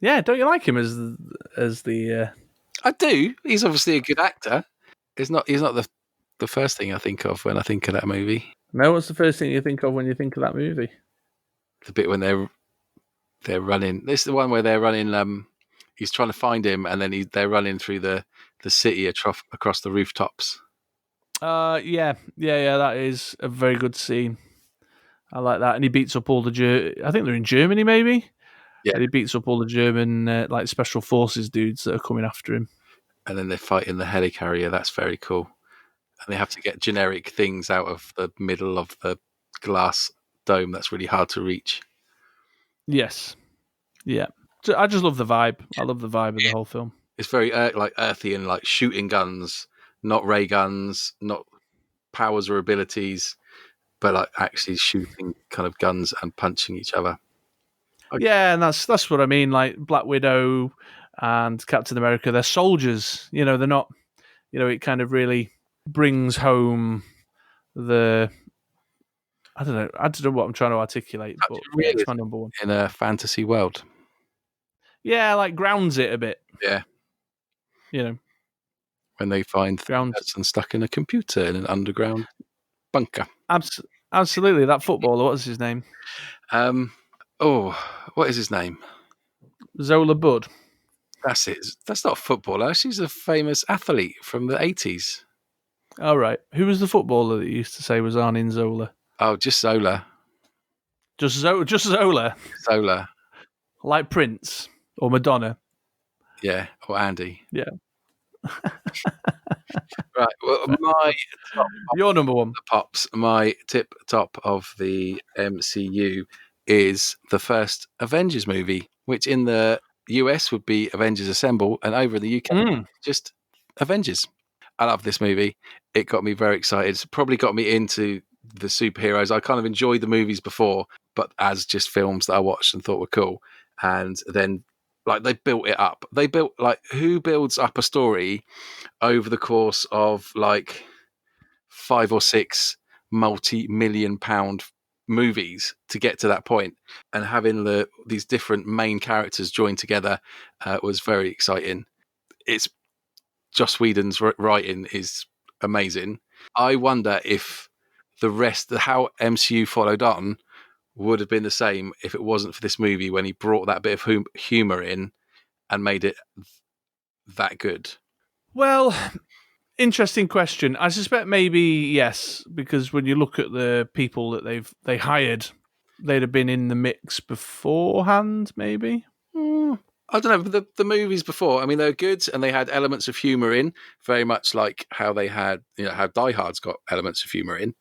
Yeah. Don't you like him as the? I do. He's obviously a good actor. He's not the first thing I think of when I think of that movie. No, what's the first thing you think of when you think of that movie? The bit when they're running. This is the one where they're running. He's trying to find him, and then they're running through the city across the rooftops. Yeah. That is a very good scene. I like that, and he beats up all the I think they're in Germany, maybe. Yeah, and he beats up all the German like special forces dudes that are coming after him. And then they fight in the helicarrier. That's very cool. And they have to get generic things out of the middle of the glass dome that's really hard to reach. Yes. Yeah. I just love the vibe. I love the vibe of the whole film. It's very like earthy and like shooting guns, not ray guns, not powers or abilities, but like actually shooting kind of guns and punching each other. Yeah, and that's what I mean. Like Black Widow and Captain America, they're soldiers. They're not. It kind of really brings home the. I don't know what I'm trying to articulate, but it's my number one. In a fantasy world. Yeah, like grounds it a bit. Yeah. When they find the person stuck in a computer in an underground bunker. Absolutely, that footballer. What was his name? What is his name? Zola Budd. That's it. That's not a footballer. She's a famous athlete from the 80s. All right. Who was the footballer that you used to say was Arnin Zola? Oh, just Zola. Just Zola, Zola. like Prince or Madonna. Yeah, or Andy. Yeah. Right. Well, my Your number one. pops, my tip top of the MCU is the first Avengers movie, which in the US would be Avengers Assemble, and over in the UK, just Avengers. I love this movie. It got me very excited. It's probably got me into the superheroes. I kind of enjoyed the movies before, but as just films that I watched and thought were cool. And then, like, they built it up. They built, like, who builds up a story over the course of, like, 5 or 6 multi-million-pound movies to get to that point, and having these different main characters joined together was very exciting. It's Joss Whedon's writing is amazing. I wonder if how MCU followed on would have been the same if it wasn't for this movie, when he brought that bit of humor in and made it that good. Well, interesting question. I suspect maybe yes, because when you look at the people that they hired, they'd have been in the mix beforehand, maybe. I don't know, but the movies before, I mean, they're good and they had elements of humor in, very much like how they had, how Die Hard's got elements of humor in.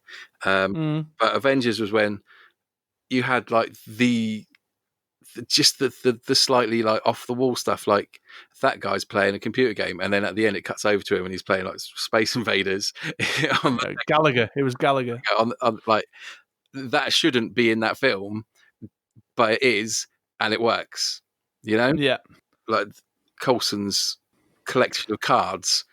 But Avengers was when you had like the slightly like off the wall stuff, like that guy's playing a computer game, and then at the end it cuts over to him and he's playing like Space Invaders. Gallagher. It was Gallagher. On like that shouldn't be in that film, but it is, and it works. Yeah. Like Coulson's collection of cards.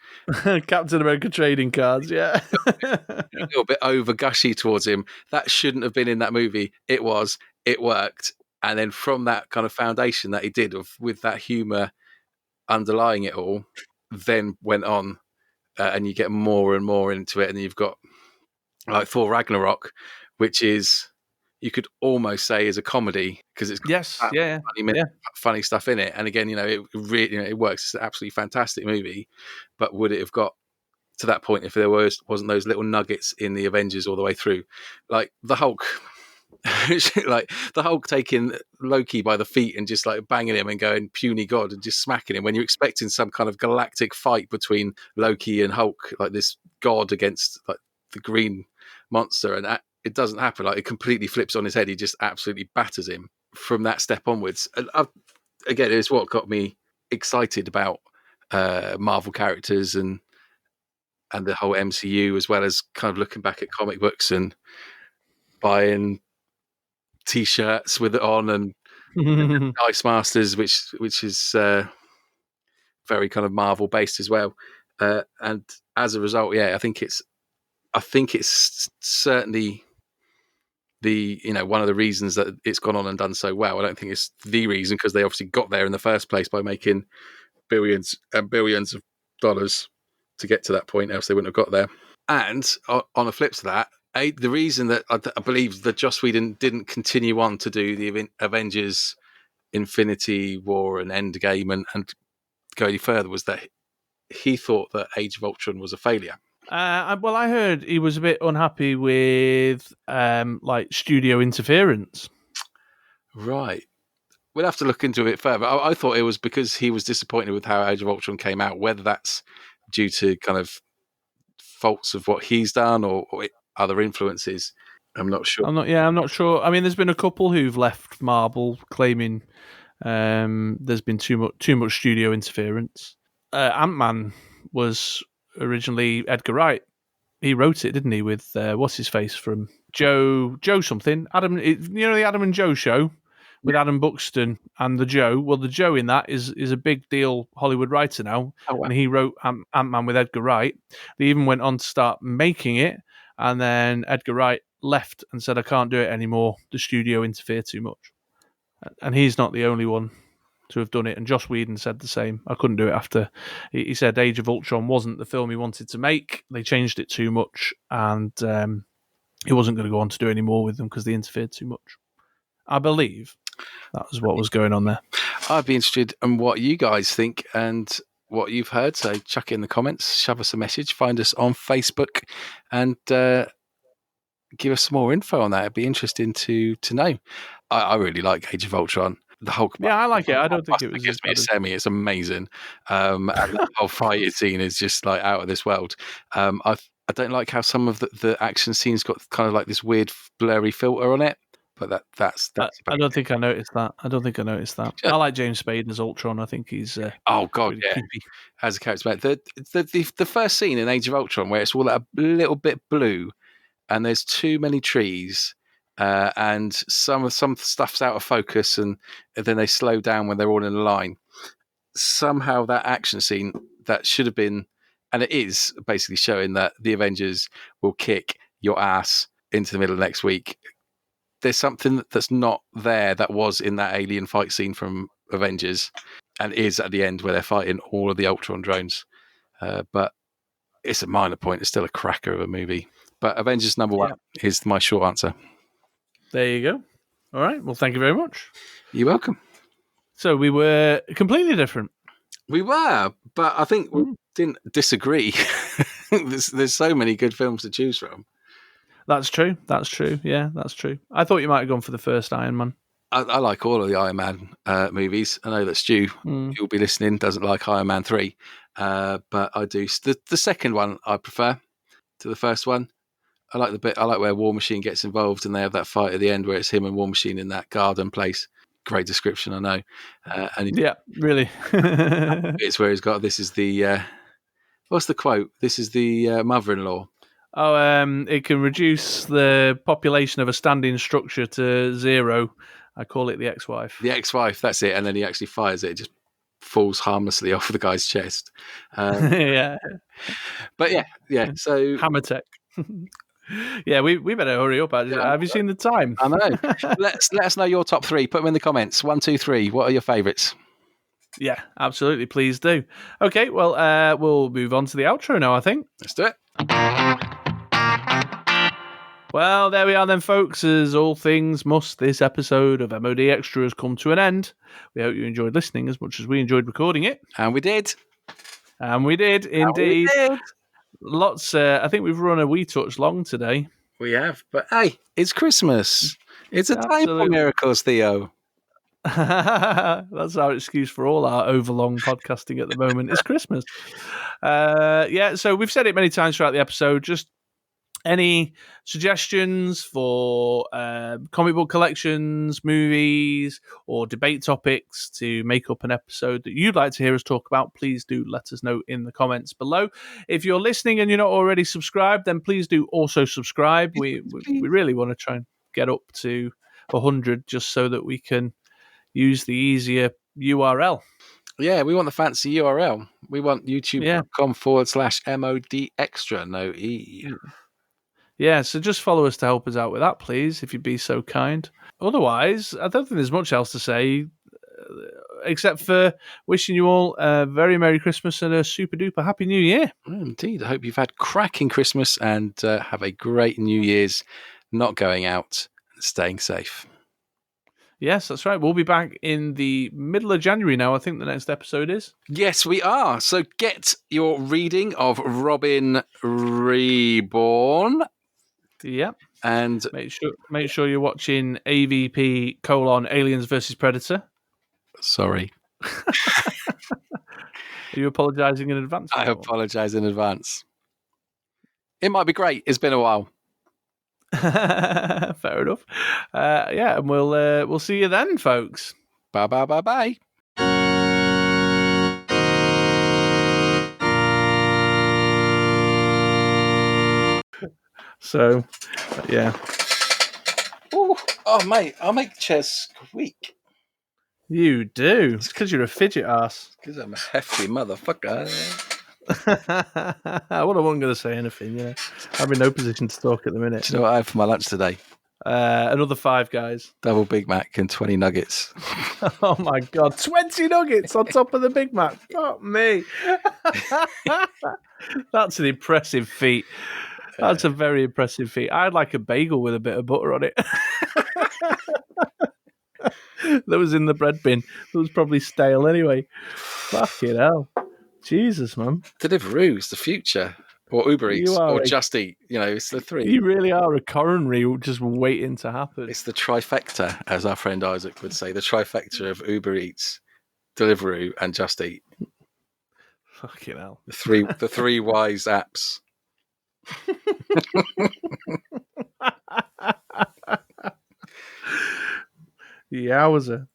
Captain America trading cards, yeah. A little bit over gushy towards him. That shouldn't have been in that movie. It worked. And then from that kind of foundation that he did with that humour underlying it all, then went on and you get more and more into it. And you've got like Thor Ragnarok, which is, you could almost say is a comedy because it's got funny stuff in it. And again, it really, it works. It's an absolutely fantastic movie. But would it have got to that point if there wasn't those little nuggets in the Avengers all the way through? Like the Hulk, like the Hulk taking Loki by the feet and just like banging him and going puny god and just smacking him, when you're expecting some kind of galactic fight between Loki and Hulk, like this god against like the green monster, and it doesn't happen. Like it completely flips on his head. He just absolutely batters him from that step onwards. And again, it's what got me excited about Marvel characters and the whole MCU, as well as kind of looking back at comic books and buying T-shirts with it on, and Ice Masters, which is very kind of Marvel based as well. And as a result, I think it's certainly the one of the reasons that it's gone on and done so well. I don't think it's the reason, because they obviously got there in the first place by making billions and billions of dollars to get to that point, else they wouldn't have got there. And on the flip to that, the reason that I believe that Joss Whedon didn't continue on to do the Avengers Infinity War and Endgame and go any further was that he thought that Age of Ultron was a failure. Well, I heard he was a bit unhappy with like studio interference. Right. We'll have to look into it further. I thought it was because he was disappointed with how Age of Ultron came out, whether that's due to kind of faults of what he's done or other influences. I'm not sure. I'm not sure. I mean, there's been a couple who've left Marvel claiming there's been too much studio interference. Ant-Man was originally Edgar Wright. He wrote it, didn't he, with what's his face from Joe something. Adam, the Adam and Joe show with Adam Buxton and the Joe. Well, the Joe in that is a big deal Hollywood writer now, and he wrote Ant-Man with Edgar Wright. They even went on to start making it, and then Edgar Wright left and said, "I can't do it anymore. The studio interfered too much." And he's not the only one to have done it. And Joss Whedon said the same. I couldn't do it after. He said Age of Ultron wasn't the film he wanted to make. They changed it too much, and he wasn't going to go on to do any more with them because they interfered too much. I believe that was what was going on there. I'd be interested in what you guys think and what you've heard. So chuck it in the comments, shove us a message, find us on Facebook, and give us some more info on that. It'd be interesting to know. I really like Age of Ultron. The Hulk. Yeah, I like it. I don't think it was gives as me a bad as... semi. It's amazing, and the whole fight scene is just like out of this world. I don't like how some of the action scenes got kind of like this weird blurry filter on it, but that's I don't think I noticed that. Yeah. I like James Spade as Ultron. I think he's oh god, really yeah, creepy. as a character. Mate. The first scene in Age of Ultron where it's all a little bit blue, and there's too many trees. And some stuff's out of focus, and then they slow down when they're all in a line. Somehow that action scene that should have been, and it is basically showing that the Avengers will kick your ass into the middle of next week. There's something that's not there that was in that alien fight scene from Avengers, and is at the end where they're fighting all of the Ultron drones. But it's a minor point. It's still a cracker of a movie. But Avengers #1 is my short answer. There you go. All right. Well, thank you very much. You're welcome. So we were completely different. We were, but I think we didn't disagree. there's so many good films to choose from. That's true. Yeah, that's true. I thought you might have gone for the first Iron Man. I like all of the Iron Man movies. I know that Stu, who'll be listening, doesn't like Iron Man 3, but I do. The second one I prefer to the first one. I like the bit. I like where War Machine gets involved, and they have that fight at the end where it's him and War Machine in that garden place. Great description, I know. Yeah, really. It's where he's got. This is the. What's the quote? This is the mother-in-law. Oh, it can reduce the population of a standing structure to 0. I call it the ex-wife. The ex-wife. That's it. And then he actually fires it. It just falls harmlessly off the guy's chest. Yeah. But yeah. So Hammer tech. Yeah, we better hurry up. Have you seen the time? I know. Let us know your top 3. Put them in the comments. 1, 2, 3. What are your favourites? Yeah, absolutely. Please do. Okay, well, we'll move on to the outro now, I think. Let's do it. Well, there we are then, folks. As all things must, this episode of MoDXtra has come to an end. We hope you enjoyed listening as much as we enjoyed recording it. And we did. Indeed. Lots. I think we've run a wee touch long today. We have, but hey, it's Christmas. It's a time for miracles, Theo. That's our excuse for all our overlong podcasting at the moment. It's Christmas. So we've said it many times throughout the episode. Just any suggestions for comic book collections, movies, or debate topics to make up an episode that you'd like to hear us talk about, please do let us know in the comments below. If you're listening and you're not already subscribed, then please do also subscribe. We really want to try and get up to 100 just so that we can use the easier URL. Yeah, we want the fancy URL. We want youtube.com/MoDXtra, no E. Yeah, so just follow us to help us out with that, please, if you'd be so kind. Otherwise, I don't think there's much else to say, except for wishing you all a very Merry Christmas and a super duper Happy New Year. Indeed. I hope you've had cracking Christmas and have a great New Year's, not going out and staying safe. Yes, that's right. We'll be back in the middle of January now, I think the next episode is. Yes, we are. So get your reading of Robin Reborn. Yeah. And make sure you're watching AVP: Aliens versus Predator. Sorry. Are you apologising in advance? I apologise in advance. It might be great. It's been a while. Fair enough. And we'll see you then, folks. Bye bye bye bye. So, yeah. Ooh. Oh, mate, I'll make chairs squeak. You do. It's because you're a fidget ass. Because I'm a hefty motherfucker. I wasn't going to say anything, you know. I'm in no position to talk at the minute. Do you know what I had for my lunch today? Another 5 guys. Double Big Mac and 20 nuggets. Oh my God, 20 nuggets on top of the Big Mac. Fuck me. That's an impressive feat. That's a very impressive feat. I'd like a bagel with a bit of butter on it. That was in the bread bin. It was probably stale anyway. Fucking hell. Jesus, man. Deliveroo's the future. Or Uber Eats. Or Just Eat. It's the three. You really are a coronary just waiting to happen. It's the trifecta, as our friend Isaac would say. The trifecta of Uber Eats, Deliveroo, and Just Eat. Fucking hell. The three wise apps. Yowza.